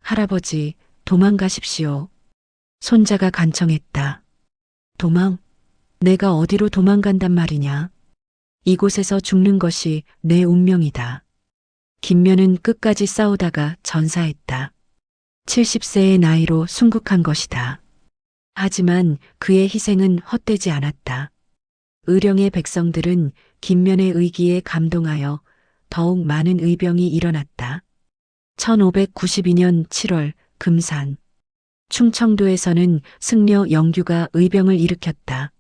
할아버지, 도망가십시오. 손자가 간청했다. 도망? 내가 어디로 도망간단 말이냐? 이곳에서 죽는 것이 내 운명이다. 김면은 끝까지 싸우다가 전사했다. 70세의 나이로 순국한 것이다. 하지만 그의 희생은 헛되지 않았다. 의령의 백성들은 김면의 의기에 감동하여 더욱 많은 의병이 일어났다. 1592년 7월 금산. 충청도에서는 승려 영규가 의병을 일으켰다.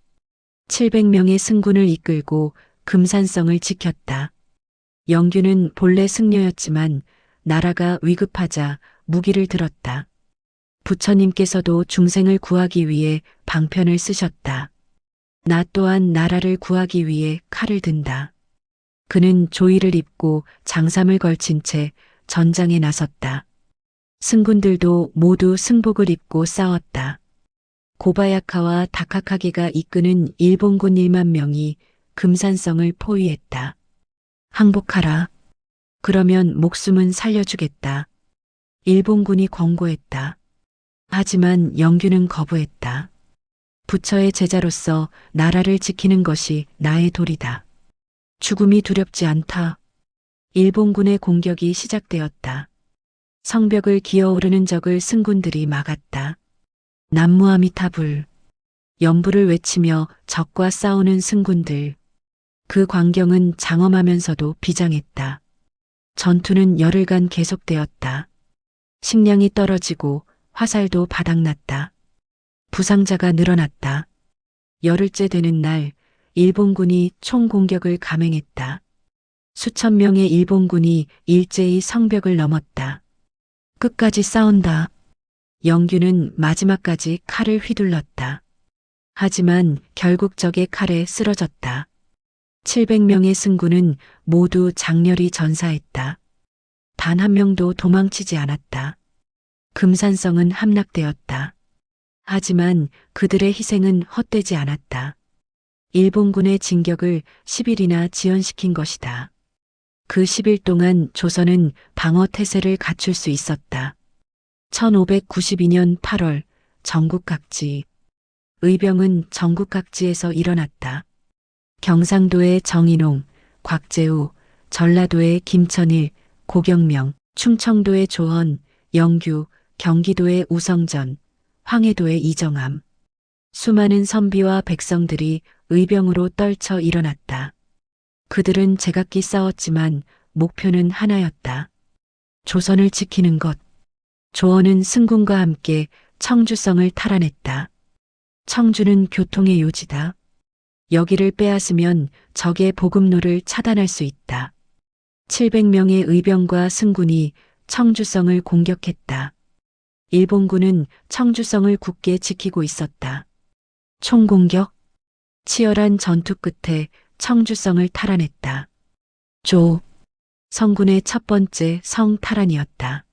700명의 승군을 이끌고 금산성을 지켰다. 영규는 본래 승려였지만 나라가 위급하자 무기를 들었다. 부처님께서도 중생을 구하기 위해 방편을 쓰셨다. 나 또한 나라를 구하기 위해 칼을 든다. 그는 조의를 입고 장삼을 걸친 채 전장에 나섰다. 승군들도 모두 승복을 입고 싸웠다. 고바야카와 다카카게가 이끄는 일본군 1만 명이 금산성을 포위했다. 항복하라. 그러면 목숨은 살려주겠다. 일본군이 권고했다. 하지만 영규는 거부했다. 부처의 제자로서 나라를 지키는 것이 나의 도리다. 죽음이 두렵지 않다. 일본군의 공격이 시작되었다. 성벽을 기어오르는 적을 승군들이 막았다. 남무아미타불. 연부를 외치며 적과 싸우는 승군들. 그 광경은 장엄하면서도 비장했다. 전투는 열흘간 계속되었다. 식량이 떨어지고 화살도 바닥났다. 부상자가 늘어났다. 열흘째 되는 날 일본군이 총공격을 감행했다. 수천 명의 일본군이 일제히 성벽을 넘었다. 끝까지 싸운다. 영규는 마지막까지 칼을 휘둘렀다. 하지만 결국 적의 칼에 쓰러졌다. 700명의 승군은 모두 장렬히 전사했다. 단 한 명도 도망치지 않았다. 금산성은 함락되었다. 하지만 그들의 희생은 헛되지 않았다. 일본군의 진격을 10일이나 지연시킨 것이다. 그 10일 동안 조선은 방어 태세를 갖출 수 있었다. 1592년 8월 전국 각지. 의병은 전국 각지에서 일어났다. 경상도의 정인홍, 곽재우, 전라도의 김천일, 고경명, 충청도의 조헌, 영규, 경기도의 우성전, 황해도의 이정암. 수많은 선비와 백성들이 의병으로 떨쳐 일어났다. 그들은 제각기 싸웠지만 목표는 하나였다. 조선을 지키는 것. 조헌은 승군과 함께 청주성을 탈환했다. 청주는 교통의 요지다. 여기를 빼앗으면 적의 보급로를 차단할 수 있다. 700명의 의병과 승군이 청주성을 공격했다. 일본군은 청주성을 굳게 지키고 있었다. 총공격. 치열한 전투 끝에 청주성을 탈환했다. 성군의 첫 번째 성 탈환이었다.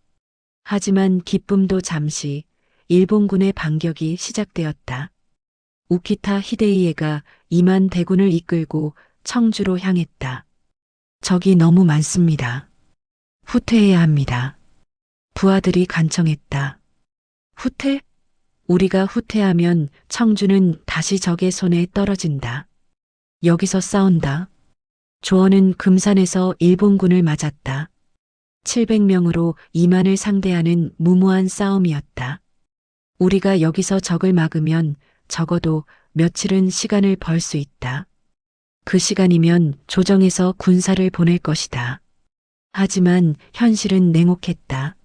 하지만 기쁨도 잠시 일본군의 반격이 시작되었다. 우키타 히데이에가 2만 대군을 이끌고 청주로 향했다. 적이 너무 많습니다. 후퇴해야 합니다. 부하들이 간청했다. 후퇴? 우리가 후퇴하면 청주는 다시 적의 손에 떨어진다. 여기서 싸운다. 조헌은 금산에서 일본군을 맞았다. 700명으로 2만을 상대하는 무모한 싸움이었다. 우리가 여기서 적을 막으면 적어도 며칠은 시간을 벌 수 있다. 그 시간이면 조정에서 군사를 보낼 것이다. 하지만 현실은 냉혹했다.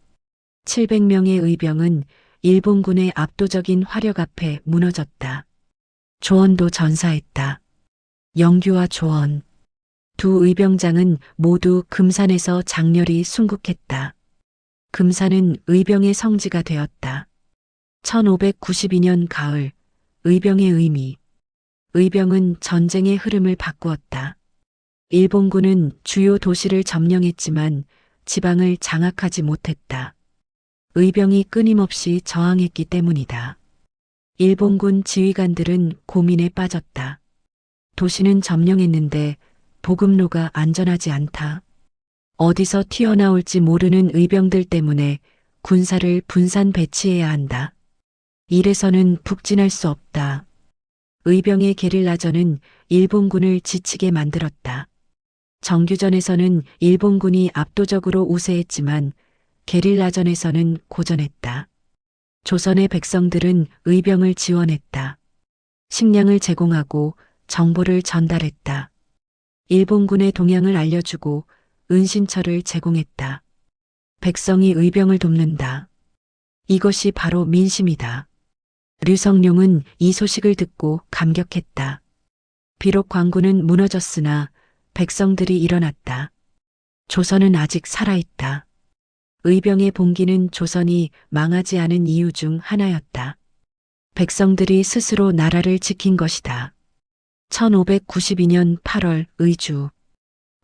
700명의 의병은 일본군의 압도적인 화력 앞에 무너졌다. 조헌도 전사했다. 영규와 조헌. 두 의병장은 모두 금산에서 장렬히 순국했다. 금산은 의병의 성지가 되었다. 1592년 가을, 의병의 의미. 의병은 전쟁의 흐름을 바꾸었다. 일본군은 주요 도시를 점령했지만 지방을 장악하지 못했다. 의병이 끊임없이 저항했기 때문이다. 일본군 지휘관들은 고민에 빠졌다. 도시는 점령했는데 보급로가 안전하지 않다. 어디서 튀어나올지 모르는 의병들 때문에 군사를 분산 배치해야 한다. 이래서는 북진할 수 없다. 의병의 게릴라전은 일본군을 지치게 만들었다. 정규전에서는 일본군이 압도적으로 우세했지만 게릴라전에서는 고전했다. 조선의 백성들은 의병을 지원했다. 식량을 제공하고 정보를 전달했다. 일본군의 동향을 알려주고 은신처를 제공했다. 백성이 의병을 돕는다. 이것이 바로 민심이다. 류성룡은 이 소식을 듣고 감격했다. 비록 광군은 무너졌으나 백성들이 일어났다. 조선은 아직 살아있다. 의병의 봉기는 조선이 망하지 않은 이유 중 하나였다. 백성들이 스스로 나라를 지킨 것이다. 1592년 8월 의주.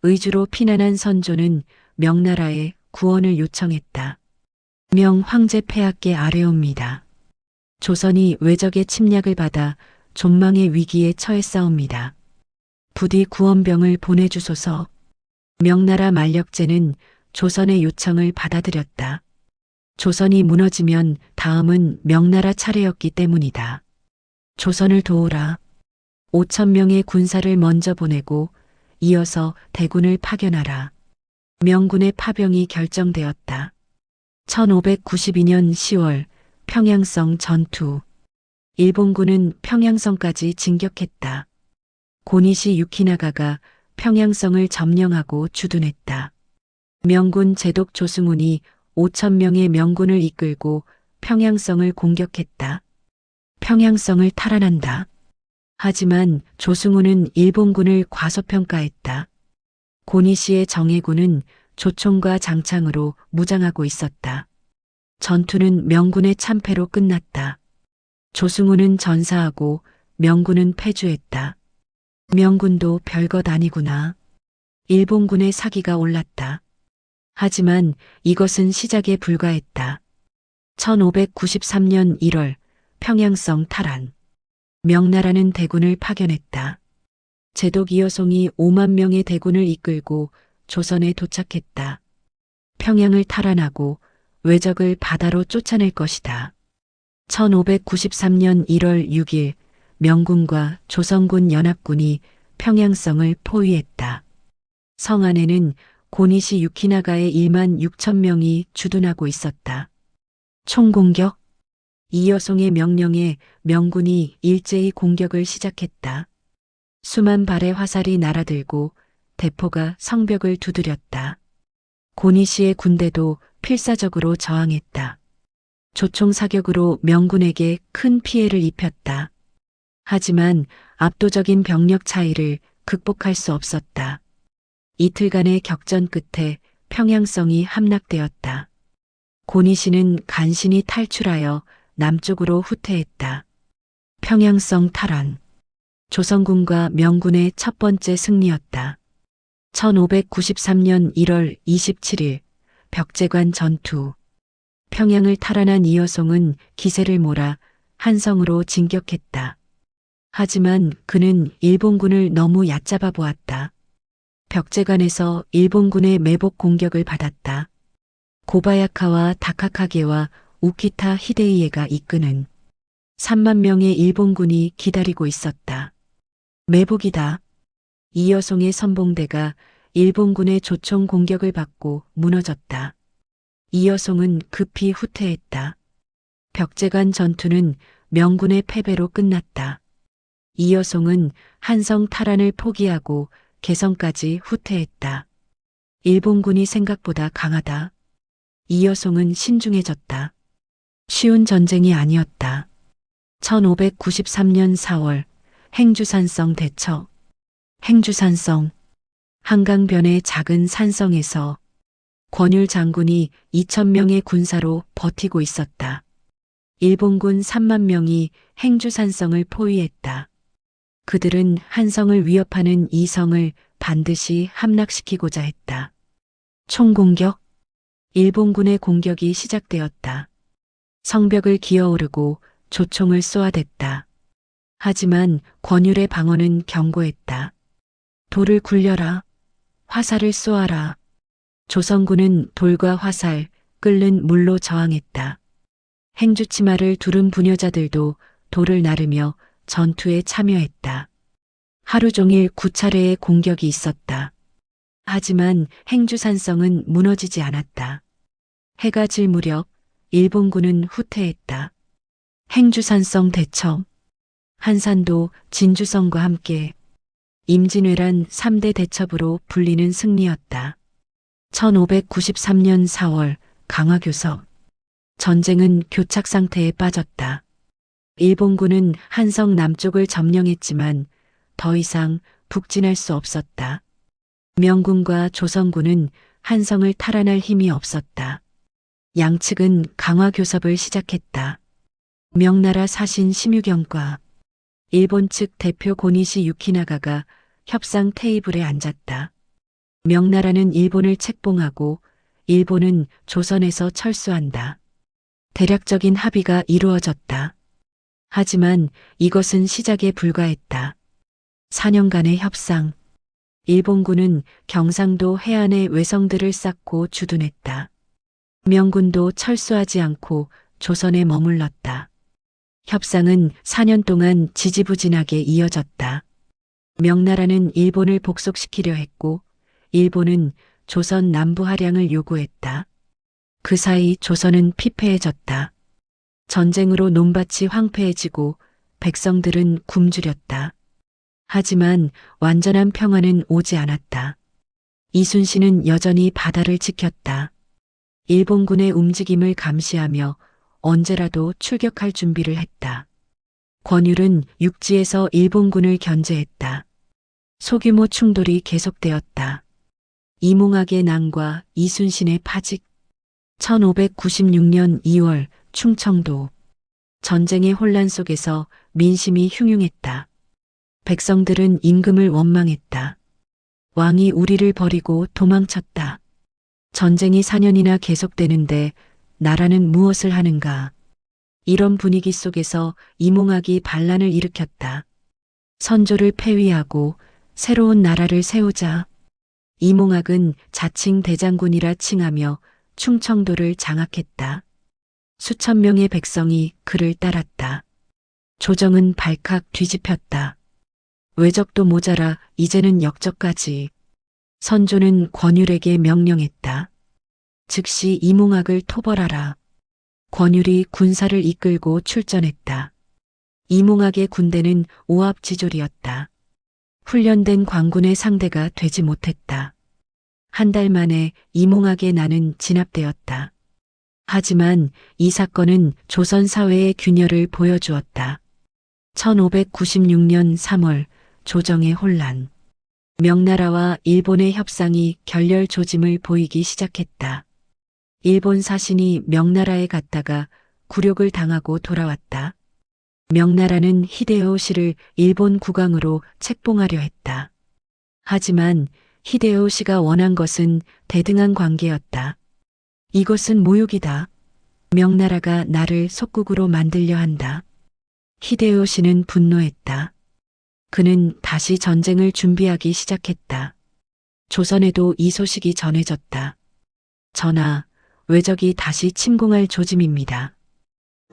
의주로 피난한 선조는 명나라에 구원을 요청했다. 명 황제 폐하께 아뢰옵니다. 조선이 외적의 침략을 받아 존망의 위기에 처했사옵니다. 부디 구원병을 보내주소서. 명나라 만력제는 조선의 요청을 받아들였다. 조선이 무너지면 다음은 명나라 차례였기 때문이다. 조선을 도우라. 5천 명의 군사를 먼저 보내고 이어서 대군을 파견하라. 명군의 파병이 결정되었다. 1592년 10월 평양성 전투. 일본군은 평양성까지 진격했다. 고니시 유키나가가 평양성을 점령하고 주둔했다. 명군 제독 조승훈이 5천 명의 명군을 이끌고 평양성을 공격했다. 평양성을 탈환한다. 하지만 조승훈은 일본군을 과소평가했다. 고니시의 정예군은 조총과 장창으로 무장하고 있었다. 전투는 명군의 참패로 끝났다. 조승훈은 전사하고 명군은 패주했다. 명군도 별것 아니구나. 일본군의 사기가 올랐다. 하지만 이것은 시작에 불과했다. 1593년 1월 평양성 탈환. 명나라는 대군을 파견했다. 제독 이여송이 5만 명의 대군을 이끌고 조선에 도착했다. 평양을 탈환하고 외적을 바다로 쫓아낼 것이다. 1593년 1월 6일 명군과 조선군 연합군이 평양성을 포위했다. 성 안에는 고니시 유키나가의 1만 6천 명이 주둔하고 있었다. 총공격? 이여송의 명령에 명군이 일제히 공격을 시작했다. 수만 발의 화살이 날아들고 대포가 성벽을 두드렸다. 고니시의 군대도 필사적으로 저항했다. 조총 사격으로 명군에게 큰 피해를 입혔다. 하지만 압도적인 병력 차이를 극복할 수 없었다. 이틀간의 격전 끝에 평양성이 함락되었다. 고니시는 간신히 탈출하여 남쪽으로 후퇴했다. 평양성 탈환. 조선군과 명군의 첫 번째 승리였다. 1593년 1월 27일 벽제관 전투. 평양을 탈환한 이여송은 기세를 몰아 한성으로 진격했다. 하지만 그는 일본군을 너무 얕잡아 보았다. 벽제관에서 일본군의 매복 공격을 받았다. 고바야카와 다카카게와 우키타 히데이에가 이끄는 3만 명의 일본군이 기다리고 있었다. 매복이다. 이여송의 선봉대가 일본군의 조총 공격을 받고 무너졌다. 이여송은 급히 후퇴했다. 벽제관 전투는 명군의 패배로 끝났다. 이여송은 한성 탈환을 포기하고 개성까지 후퇴했다. 일본군이 생각보다 강하다. 이여송은 신중해졌다. 쉬운 전쟁이 아니었다. 1593년 4월 행주산성 대처. 행주산성. 한강변의 작은 산성에서 권율 장군이 2,000명의 군사로 버티고 있었다. 일본군 3만 명이 행주산성을 포위했다. 그들은 한성을 위협하는 이 성을 반드시 함락시키고자 했다. 총공격. 일본군의 공격이 시작되었다. 성벽을 기어오르고 조총을 쏘아댔다. 하지만 권율의 방어는 견고했다. 돌을 굴려라. 화살을 쏘아라. 조선군은 돌과 화살, 끓는 물로 저항했다. 행주치마를 두른 부녀자들도 돌을 나르며 전투에 참여했다. 하루 종일 9차례의 공격이 있었다. 하지만 행주산성은 무너지지 않았다. 해가 질 무렵 일본군은 후퇴했다. 행주산성 대처. 한산도 진주성과 함께 임진왜란 3대 대첩으로 불리는 승리였다. 1593년 4월 강화교섭. 전쟁은 교착 상태에 빠졌다. 일본군은 한성 남쪽을 점령했지만 더 이상 북진할 수 없었다. 명군과 조선군은 한성을 탈환할 힘이 없었다. 양측은 강화교섭을 시작했다. 명나라 사신 심유경과 일본 측 대표 고니시 유키나가가 협상 테이블에 앉았다. 명나라는 일본을 책봉하고 일본은 조선에서 철수한다. 대략적인 합의가 이루어졌다. 하지만 이것은 시작에 불과했다. 4년간의 협상. 일본군은 경상도 해안의 외성들을 쌓고 주둔했다. 명군도 철수하지 않고 조선에 머물렀다. 협상은 4년 동안 지지부진하게 이어졌다. 명나라는 일본을 복속시키려 했고 일본은 조선 남부 할양을 요구했다. 그 사이 조선은 피폐해졌다. 전쟁으로 논밭이 황폐해지고 백성들은 굶주렸다. 하지만 완전한 평화는 오지 않았다. 이순신은 여전히 바다를 지켰다. 일본군의 움직임을 감시하며 언제라도 출격할 준비를 했다. 권율은 육지에서 일본군을 견제했다. 소규모 충돌이 계속되었다. 이몽학의 난과 이순신의 파직. 1596년 2월 충청도. 전쟁의 혼란 속에서 민심이 흉흉했다. 백성들은 임금을 원망했다. 왕이 우리를 버리고 도망쳤다. 전쟁이 4년이나 계속되는데 나라는 무엇을 하는가. 이런 분위기 속에서 이몽학이 반란을 일으켰다. 선조를 폐위하고 새로운 나라를 세우자. 이몽학은 자칭 대장군이라 칭하며 충청도를 장악했다. 수천 명의 백성이 그를 따랐다. 조정은 발칵 뒤집혔다. 외적도 모자라 이제는 역적까지. 선조는 권율에게 명령했다. 즉시 이몽학을 토벌하라. 권율이 군사를 이끌고 출전했다. 이몽학의 군대는 오합지졸이었다. 훈련된 광군의 상대가 되지 못했다. 한 달 만에 이몽학의 난은 진압되었다. 하지만 이 사건은 조선 사회의 균열을 보여주었다. 1596년 3월 조정의 혼란. 명나라와 일본의 협상이 결렬 조짐을 보이기 시작했다. 일본 사신이 명나라에 갔다가 굴욕을 당하고 돌아왔다. 명나라는 히데요시를 일본 국왕으로 책봉하려 했다. 하지만 히데요시가 원한 것은 대등한 관계였다. 이것은 모욕이다. 명나라가 나를 속국으로 만들려 한다. 히데요시는 분노했다. 그는 다시 전쟁을 준비하기 시작했다. 조선에도 이 소식이 전해졌다. 전하, 외적이 다시 침공할 조짐입니다.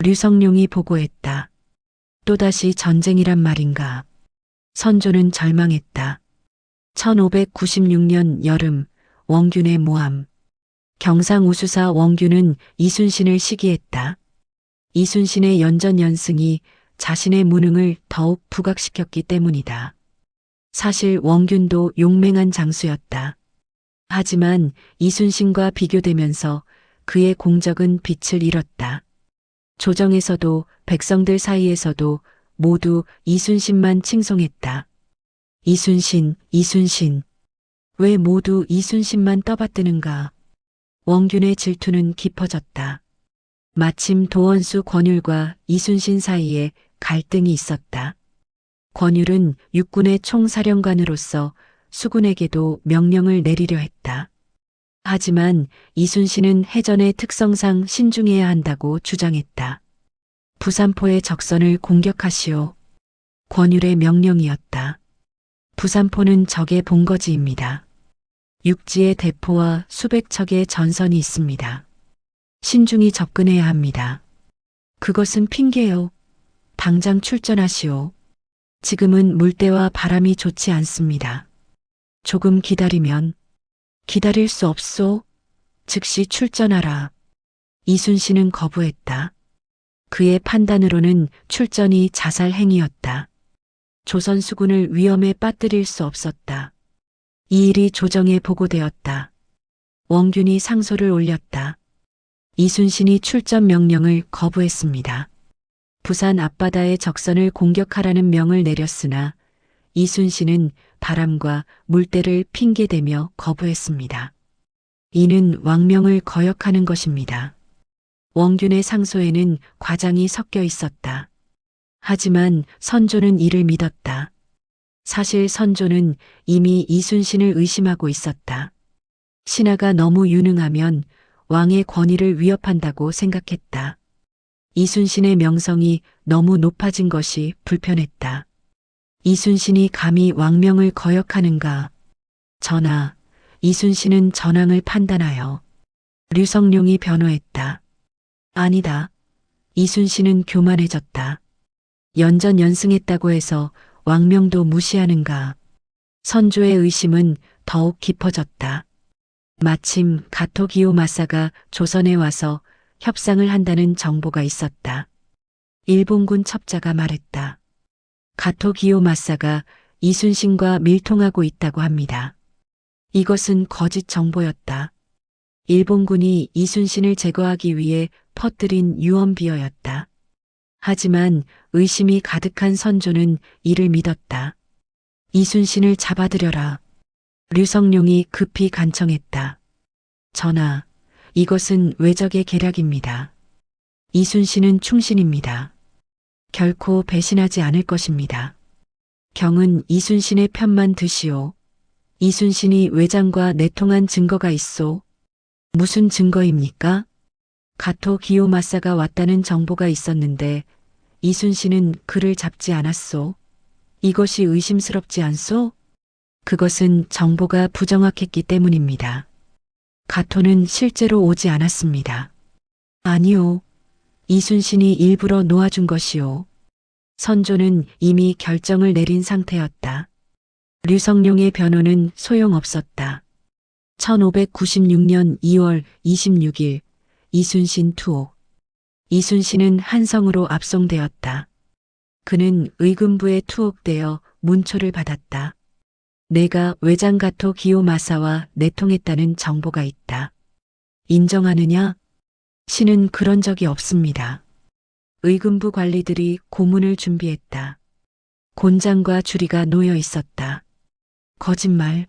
류성룡이 보고했다. 또다시 전쟁이란 말인가. 선조는 절망했다. 1596년 여름 원균의 모함. 경상우수사 원균은 이순신을 시기했다. 이순신의 연전연승이 자신의 무능을 더욱 부각시켰기 때문이다. 사실 원균도 용맹한 장수였다. 하지만 이순신과 비교되면서 그의 공적은 빛을 잃었다. 조정에서도 백성들 사이에서도 모두 이순신만 칭송했다. 이순신, 이순신. 왜 모두 이순신만 떠받드는가? 원균의 질투는 깊어졌다. 마침 도원수 권율과 이순신 사이에 갈등이 있었다. 권율은 육군의 총사령관으로서 수군에게도 명령을 내리려 했다. 하지만 이순신은 해전의 특성상 신중해야 한다고 주장했다. 부산포의 적선을 공격하시오. 권율의 명령이었다. 부산포는 적의 본거지입니다. 육지에 대포와 수백 척의 전선이 있습니다. 신중히 접근해야 합니다. 그것은 핑계요. 당장 출전하시오. 지금은 물때와 바람이 좋지 않습니다. 조금 기다리면. 기다릴 수 없소. 즉시 출전하라. 이순신은 거부했다. 그의 판단으로는 출전이 자살 행위였다. 조선 수군을 위험에 빠뜨릴 수 없었다. 이 일이 조정에 보고되었다. 원균이 상소를 올렸다. 이순신이 출전 명령을 거부했습니다. 부산 앞바다의 적선을 공격하라는 명을 내렸으나 이순신은 바람과 물때를 핑계대며 거부했습니다. 이는 왕명을 거역하는 것입니다. 원균의 상소에는 과장이 섞여 있었다. 하지만 선조는 이를 믿었다. 사실 선조는 이미 이순신을 의심하고 있었다. 신하가 너무 유능하면 왕의 권위를 위협한다고 생각했다. 이순신의 명성이 너무 높아진 것이 불편했다. 이순신이 감히 왕명을 거역하는가? 전하, 이순신은 전황을 판단하여 류성룡이 변호했다. 아니다. 이순신은 교만해졌다. 연전연승했다고 해서 왕명도 무시하는가? 선조의 의심은 더욱 깊어졌다. 마침 가토 기요마사가 조선에 와서 협상을 한다는 정보가 있었다. 일본군 첩자가 말했다. 가토 기요마사가 이순신과 밀통하고 있다고 합니다. 이것은 거짓 정보였다. 일본군이 이순신을 제거하기 위해 퍼뜨린 유언비어였다. 하지만 의심이 가득한 선조는 이를 믿었다. 이순신을 잡아들여라. 류성룡이 급히 간청했다. 전하, 이것은 외적의 계략입니다. 이순신은 충신입니다. 결코 배신하지 않을 것입니다. 경은 이순신의 편만 드시오. 이순신이 외장과 내통한 증거가 있소. 무슨 증거입니까? 가토 기요마사가 왔다는 정보가 있었는데 이순신은 그를 잡지 않았소. 이것이 의심스럽지 않소? 그것은 정보가 부정확했기 때문입니다. 가토는 실제로 오지 않았습니다. 아니요. 이순신이 일부러 놓아준 것이오. 선조는 이미 결정을 내린 상태였다. 류성룡의 변호는 소용없었다. 1596년 2월 26일 이순신 투옥. 이순신은 한성으로 압송되었다. 그는 의금부에 투옥되어 문초를 받았다. 내가 외장가토 기요마사와 내통했다는 정보가 있다. 인정하느냐? 신은 그런 적이 없습니다. 의금부 관리들이 고문을 준비했다. 곤장과 주리가 놓여 있었다. 거짓말.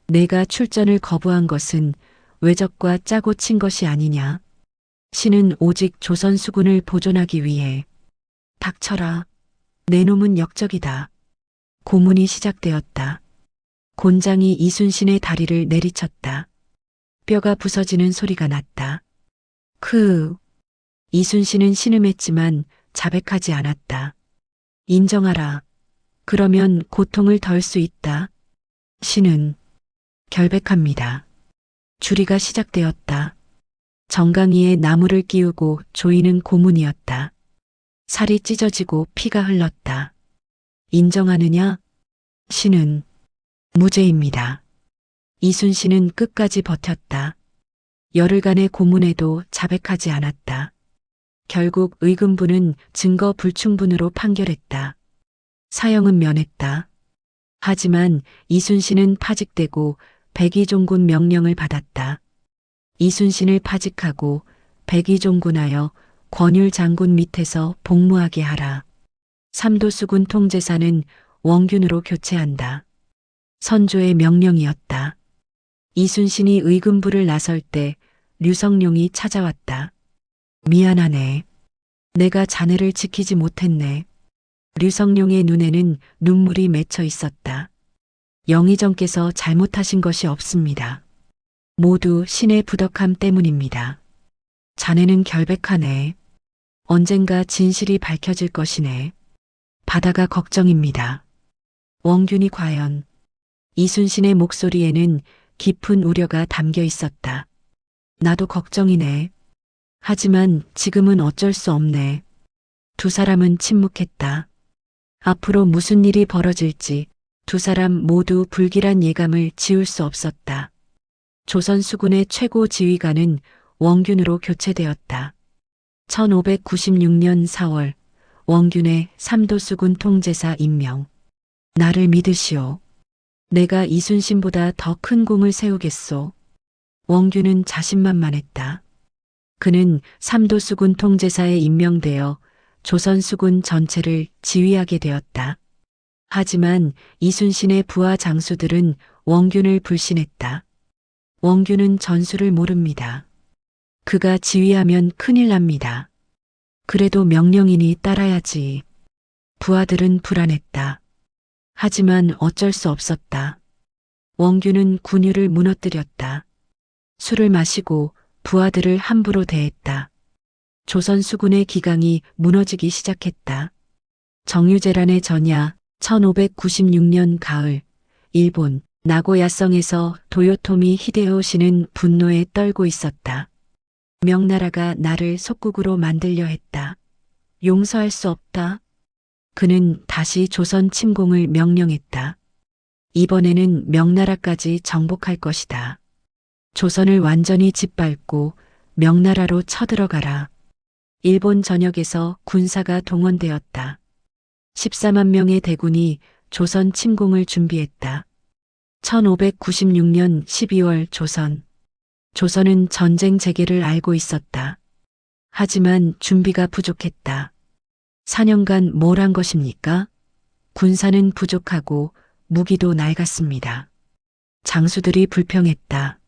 내가 출전을 거부한 것은 외적과 짜고 친 것이 아니냐. 신은 오직 조선 수군을 보존하기 위해. 닥쳐라. 내 놈은 역적이다. 고문이 시작되었다. 곤장이 이순신의 다리를 내리쳤다. 뼈가 부서지는 소리가 났다. 이순신은 신음했지만 자백하지 않았다. 인정하라. 그러면 고통을 덜 수 있다. 신은 결백합니다. 주리가 시작되었다. 정강이에 나무를 끼우고 조이는 고문이었다. 살이 찢어지고 피가 흘렀다. 인정하느냐? 신은 무죄입니다. 이순신은 끝까지 버텼다. 열흘간의 고문에도 자백하지 않았다. 결국 의금부는 증거 불충분으로 판결했다. 사형은 면했다. 하지만 이순신은 파직되고 백의종군 명령을 받았다. 이순신을 파직하고 백의종군하여 권율 장군 밑에서 복무하게 하라. 삼도수군 통제사는 원균으로 교체한다. 선조의 명령이었다. 이순신이 의금부를 나설 때 류성룡이 찾아왔다. 미안하네. 내가 자네를 지키지 못했네. 류성룡의 눈에는 눈물이 맺혀 있었다. 영의정께서 잘못하신 것이 없습니다. 모두 신의 부덕함 때문입니다. 자네는 결백하네. 언젠가 진실이 밝혀질 것이네. 바다가 걱정입니다. 원균이 과연. 이순신의 목소리에는 깊은 우려가 담겨 있었다. 나도 걱정이네. 하지만 지금은 어쩔 수 없네. 두 사람은 침묵했다. 앞으로 무슨 일이 벌어질지 두 사람 모두 불길한 예감을 지울 수 없었다. 조선 수군의 최고 지휘관은 원균으로 교체되었다. 1596년 4월 원균의 삼도수군 통제사 임명. 나를 믿으시오. 내가 이순신보다 더 큰 공을 세우겠소. 원균은 자신만만했다. 그는 삼도수군 통제사에 임명되어 조선 수군 전체를 지휘하게 되었다. 하지만 이순신의 부하 장수들은 원균을 불신했다. 원균은 전술을 모릅니다. 그가 지휘하면 큰일 납니다. 그래도 명령이니 따라야지. 부하들은 불안했다. 하지만 어쩔 수 없었다. 원균은 군유를 무너뜨렸다. 술을 마시고 부하들을 함부로 대했다. 조선 수군의 기강이 무너지기 시작했다. 정유재란의 전야 1596년 가을 일본 나고야성에서 도요토미 히데요시는 분노에 떨고 있었다. 명나라가 나를 속국으로 만들려 했다. 용서할 수 없다. 그는 다시 조선 침공을 명령했다. 이번에는 명나라까지 정복할 것이다. 조선을 완전히 짓밟고 명나라로 쳐들어가라. 일본 전역에서 군사가 동원되었다. 14만 명의 대군이 조선 침공을 준비했다. 1596년 12월 조선은 전쟁 재개를 알고 있었다. 하지만 준비가 부족했다. 4년간 뭘 한 것입니까? 군사는 부족하고 무기도 낡았습니다. 장수들이 불평했다.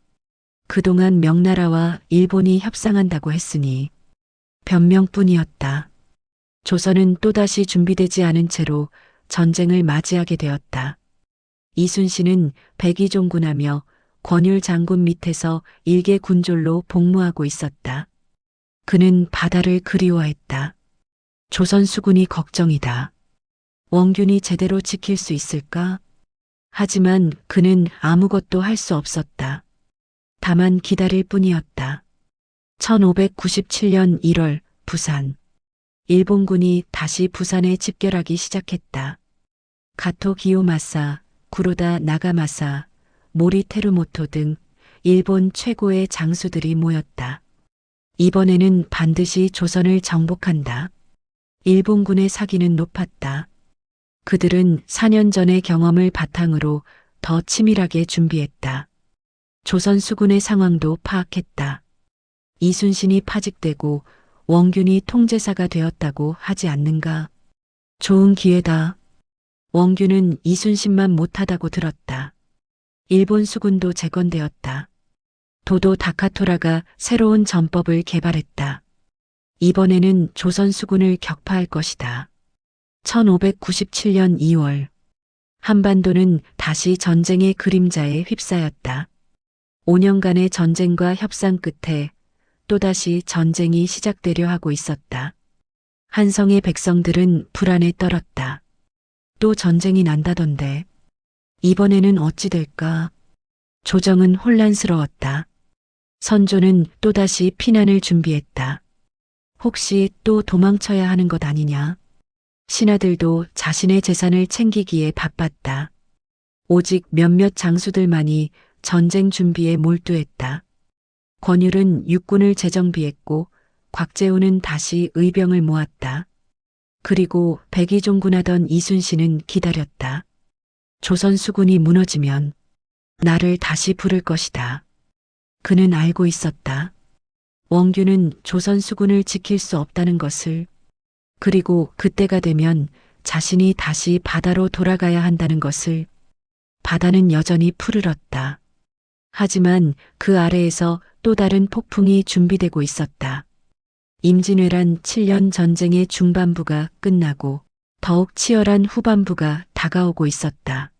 그동안 명나라와 일본이 협상한다고 했으니 변명뿐이었다. 조선은 또다시 준비되지 않은 채로 전쟁을 맞이하게 되었다. 이순신은 백의종군하며 권율 장군 밑에서 일개 군졸로 복무하고 있었다. 그는 바다를 그리워했다. 조선 수군이 걱정이다. 원균이 제대로 지킬 수 있을까? 하지만 그는 아무것도 할 수 없었다. 다만 기다릴 뿐이었다. 1597년 1월 부산. 일본군이 다시 부산에 집결하기 시작했다. 가토 기요마사, 구로다 나가마사, 모리 테루모토 등 일본 최고의 장수들이 모였다. 이번에는 반드시 조선을 정복한다. 일본군의 사기는 높았다. 그들은 4년 전의 경험을 바탕으로 더 치밀하게 준비했다. 조선 수군의 상황도 파악했다. 이순신이 파직되고 원균이 통제사가 되었다고 하지 않는가? 좋은 기회다. 원균은 이순신만 못하다고 들었다. 일본 수군도 재건되었다. 도도 다카토라가 새로운 전법을 개발했다. 이번에는 조선 수군을 격파할 것이다. 1597년 2월 한반도는 다시 전쟁의 그림자에 휩싸였다. 5년간의 전쟁과 협상 끝에 또다시 전쟁이 시작되려 하고 있었다. 한성의 백성들은 불안에 떨었다. 또 전쟁이 난다던데 이번에는 어찌 될까? 조정은 혼란스러웠다. 선조는 또다시 피난을 준비했다. 혹시 또 도망쳐야 하는 것 아니냐? 신하들도 자신의 재산을 챙기기에 바빴다. 오직 몇몇 장수들만이 전쟁 준비에 몰두했다. 권율은 육군을 재정비했고 곽재우는 다시 의병을 모았다. 그리고 백의종군하던 이순신은 기다렸다. 조선 수군이 무너지면 나를 다시 부를 것이다. 그는 알고 있었다. 원균은 조선 수군을 지킬 수 없다는 것을, 그리고 그때가 되면 자신이 다시 바다로 돌아가야 한다는 것을. 바다는 여전히 푸르렀다. 하지만 그 아래에서 또 다른 폭풍이 준비되고 있었다. 임진왜란 7년 전쟁의 중반부가 끝나고 더욱 치열한 후반부가 다가오고 있었다.